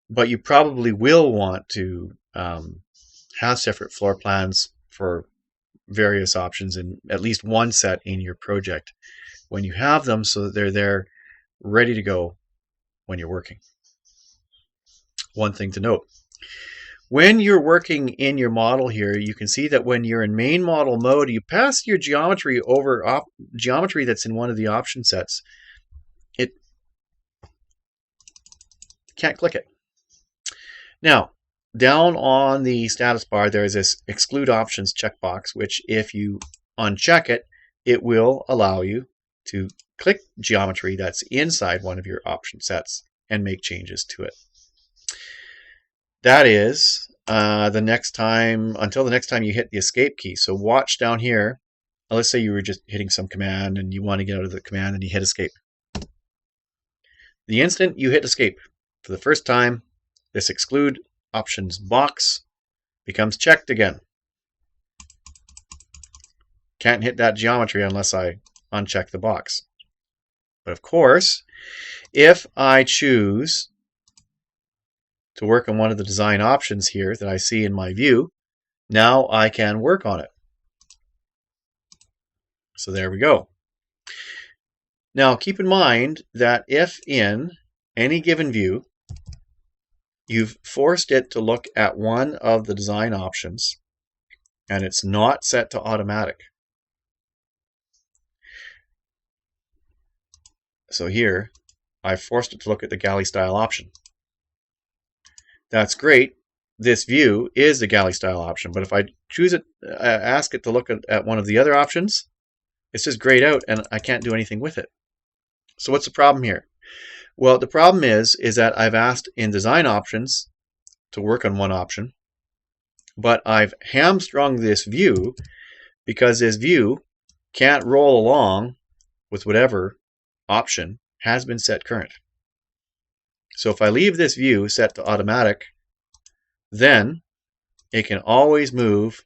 But you probably will want to have separate floor plans for various options in at least one set in your project when you have them, so that they're there ready to go when you're working. One thing to note: when you're working in your model here, you can see that when you're in main model mode, you pass your geometry over geometry that's in one of the option sets. It can't click it. Now, down on the status bar, there is this exclude options checkbox, which if you uncheck it, it will allow you to click geometry that's inside one of your option sets and make changes to it. That is until the next time you hit the escape key. So watch down here. Let's say you were just hitting some command and you want to get out of the command and you hit escape. The instant you hit escape for the first time, this exclude options box becomes checked again. Can't hit that geometry unless I uncheck the box. But of course, if I choose to work on one of the design options here that I see in my view, now I can work on it. So there we go. Now keep in mind that if in any given view you've forced it to look at one of the design options and it's not set to automatic. So here, I've forced it to look at the galley style option. That's great. This view is the galley style option, but if I choose it, ask it to look at one of the other options, it's just grayed out and I can't do anything with it. So what's the problem here? Well, the problem is that I've asked in design options to work on one option, but I've hamstrung this view because this view can't roll along with whatever option has been set current. So if I leave this view set to automatic, then it can always move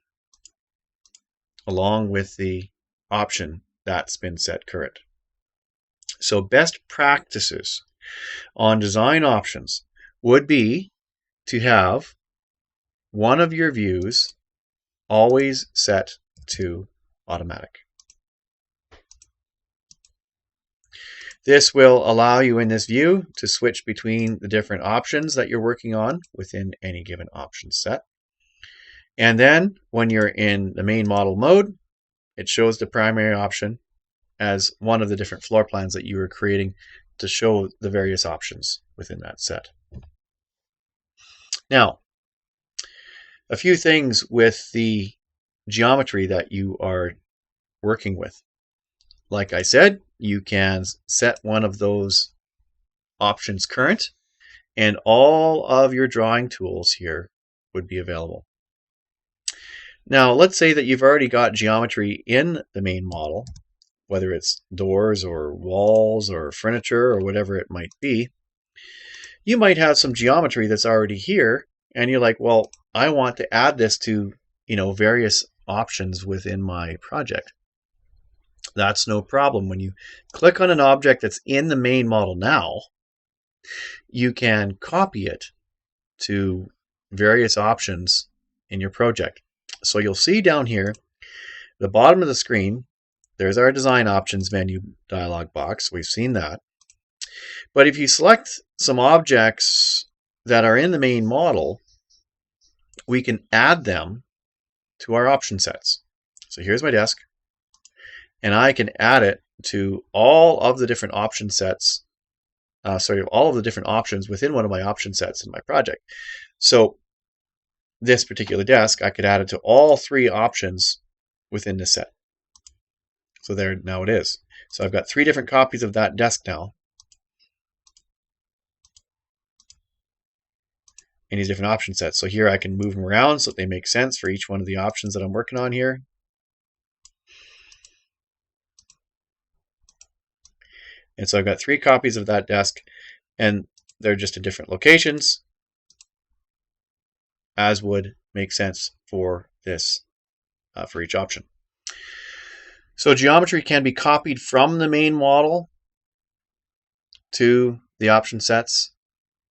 along with the option that's been set current. So best practices on design options would be to have one of your views always set to automatic. This will allow you in this view to switch between the different options that you're working on within any given option set. And then when you're in the main model mode, it shows the primary option as one of the different floor plans that you were creating to show the various options within that set. Now, a few things with the geometry that you are working with. Like I said, you can set one of those options current, and all of your drawing tools here would be available. Now, let's say that you've already got geometry in the main model, whether it's doors or walls or furniture or whatever it might be. You might have some geometry that's already here, and you're like, well, I want to add this to, various options within my project. That's no problem. When you click on an object that's in the main model now, you can copy it to various options in your project. So you'll see down here, the bottom of the screen, there's our design options menu dialog box. We've seen that. But if you select some objects that are in the main model, we can add them to our option sets. So here's my desk, and I can add it to all of the different option sets, all of the different options within one of my option sets in my project. So this particular desk, I could add it to all 3 options within this set. So there, now it is. So I've got 3 different copies of that desk now. in these different option sets. So here I can move them around so that they make sense for each one of the options that I'm working on here. And so I've got 3 copies of that desk, and they're just in different locations, as would make sense for this, for each option. So geometry can be copied from the main model to the option sets.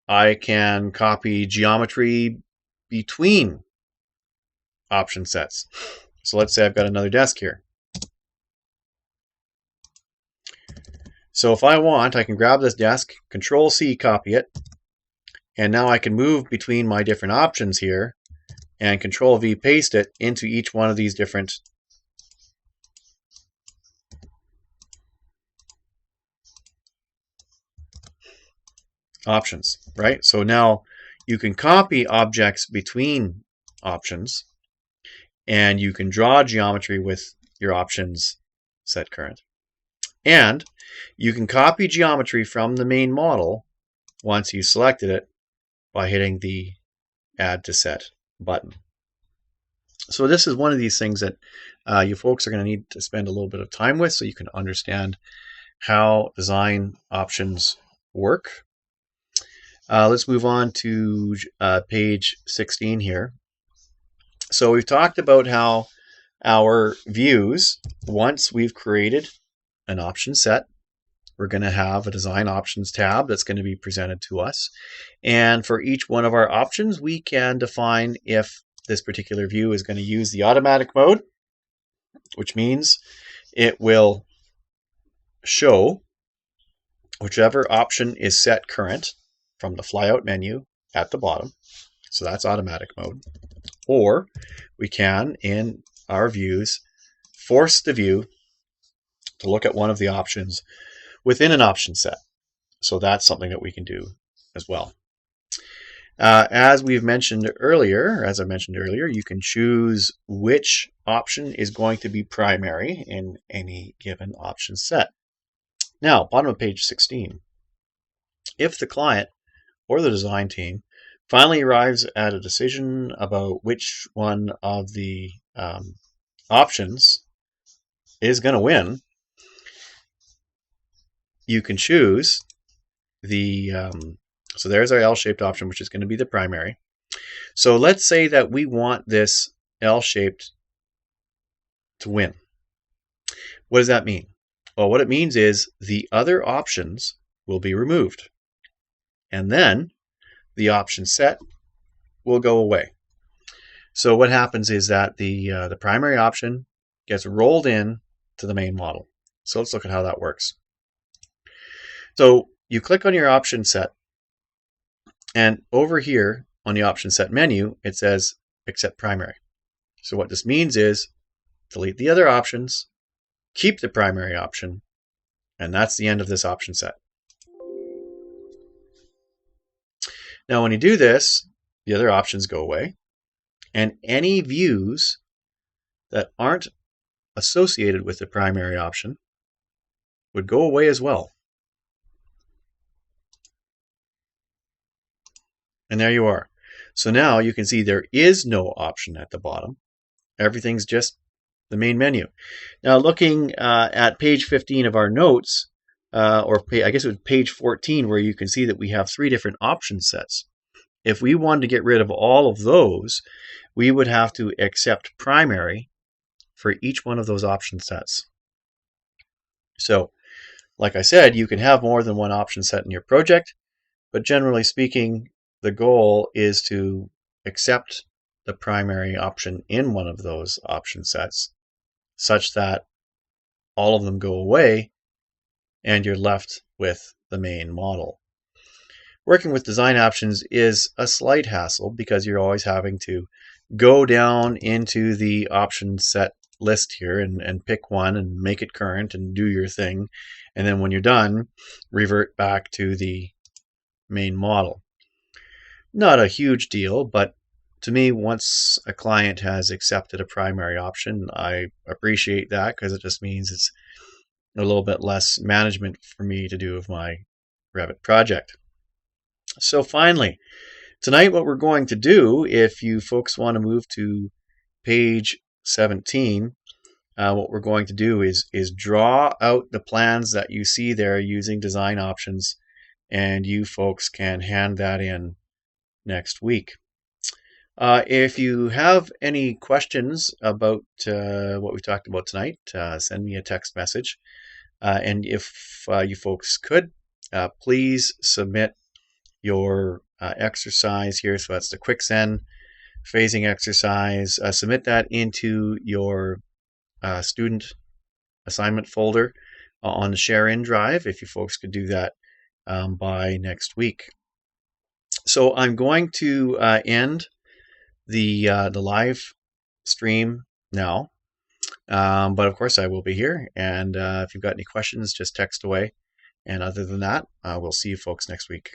I can copy geometry between option sets. So let's say I've got another desk here. So if I want, I can grab this desk, Control C, copy it, and now I can move between my different options here and Control V, paste it into each one of these different options, right? So now you can copy objects between options, and you can draw geometry with your options set current. And you can copy geometry from the main model once you selected it by hitting the Add to Set button. So this is one of these things that you folks are going to need to spend a little bit of time with so you can understand how design options work. Let's move on to page 16 here. So we've talked about how our views, once we've created an option set, we're going to have a design options tab that's going to be presented to us. And for each one of our options, we can define if this particular view is going to use the automatic mode, which means it will show whichever option is set current from the flyout menu at the bottom. So that's automatic mode. Or we can, in our views, force the view to look at one of the options within an option set. So that's something that we can do as well. As I mentioned earlier, you can choose which option is going to be primary in any given option set. Now, bottom of page 16. If the client or the design team finally arrives at a decision about which one of the options is going to win, you can choose the, so there's our L-shaped option, which is going to be the primary. So let's say that we want this L-shaped to win. What does that mean? Well, what it means is the other options will be removed. And then the option set will go away. So what happens is that the primary option gets rolled in to the main model. So let's look at how that works. So you click on your option set, and over here on the option set menu, it says accept primary. So what this means is delete the other options, keep the primary option, and that's the end of this option set. Now when you do this, the other options go away, and any views that aren't associated with the primary option would go away as well. And there you are. So now you can see there is no option at the bottom. Everything's just the main menu. Now looking at page 15 of our notes, or I guess it was page 14, where you can see that we have 3 different option sets. If we wanted to get rid of all of those, we would have to accept primary for each one of those option sets. So, like I said, you can have more than one option set in your project, but generally speaking, the goal is to accept the primary option in one of those option sets such that all of them go away and you're left with the main model. Working with design options is a slight hassle because you're always having to go down into the option set list here and pick one and make it current and do your thing. And then when you're done, revert back to the main model. Not a huge deal, but to me, once a client has accepted a primary option, I appreciate that because it just means it's a little bit less management for me to do of my Revit project. So finally, Tonight, what we're going to do, if you folks want to move to page 17, what we're going to do is draw out the plans that you see there using design options, and you folks can hand that in next week. If you have any questions about what we talked about tonight, send me a text message. And if you folks could, please submit your exercise here. So that's the quicksand phasing exercise. Submit that into your student assignment folder on the share in drive, if you folks could do that by next week. So I'm going to end the live stream now, but of course I will be here, and if you've got any questions, just text away. And other than that, we'll see you folks next week.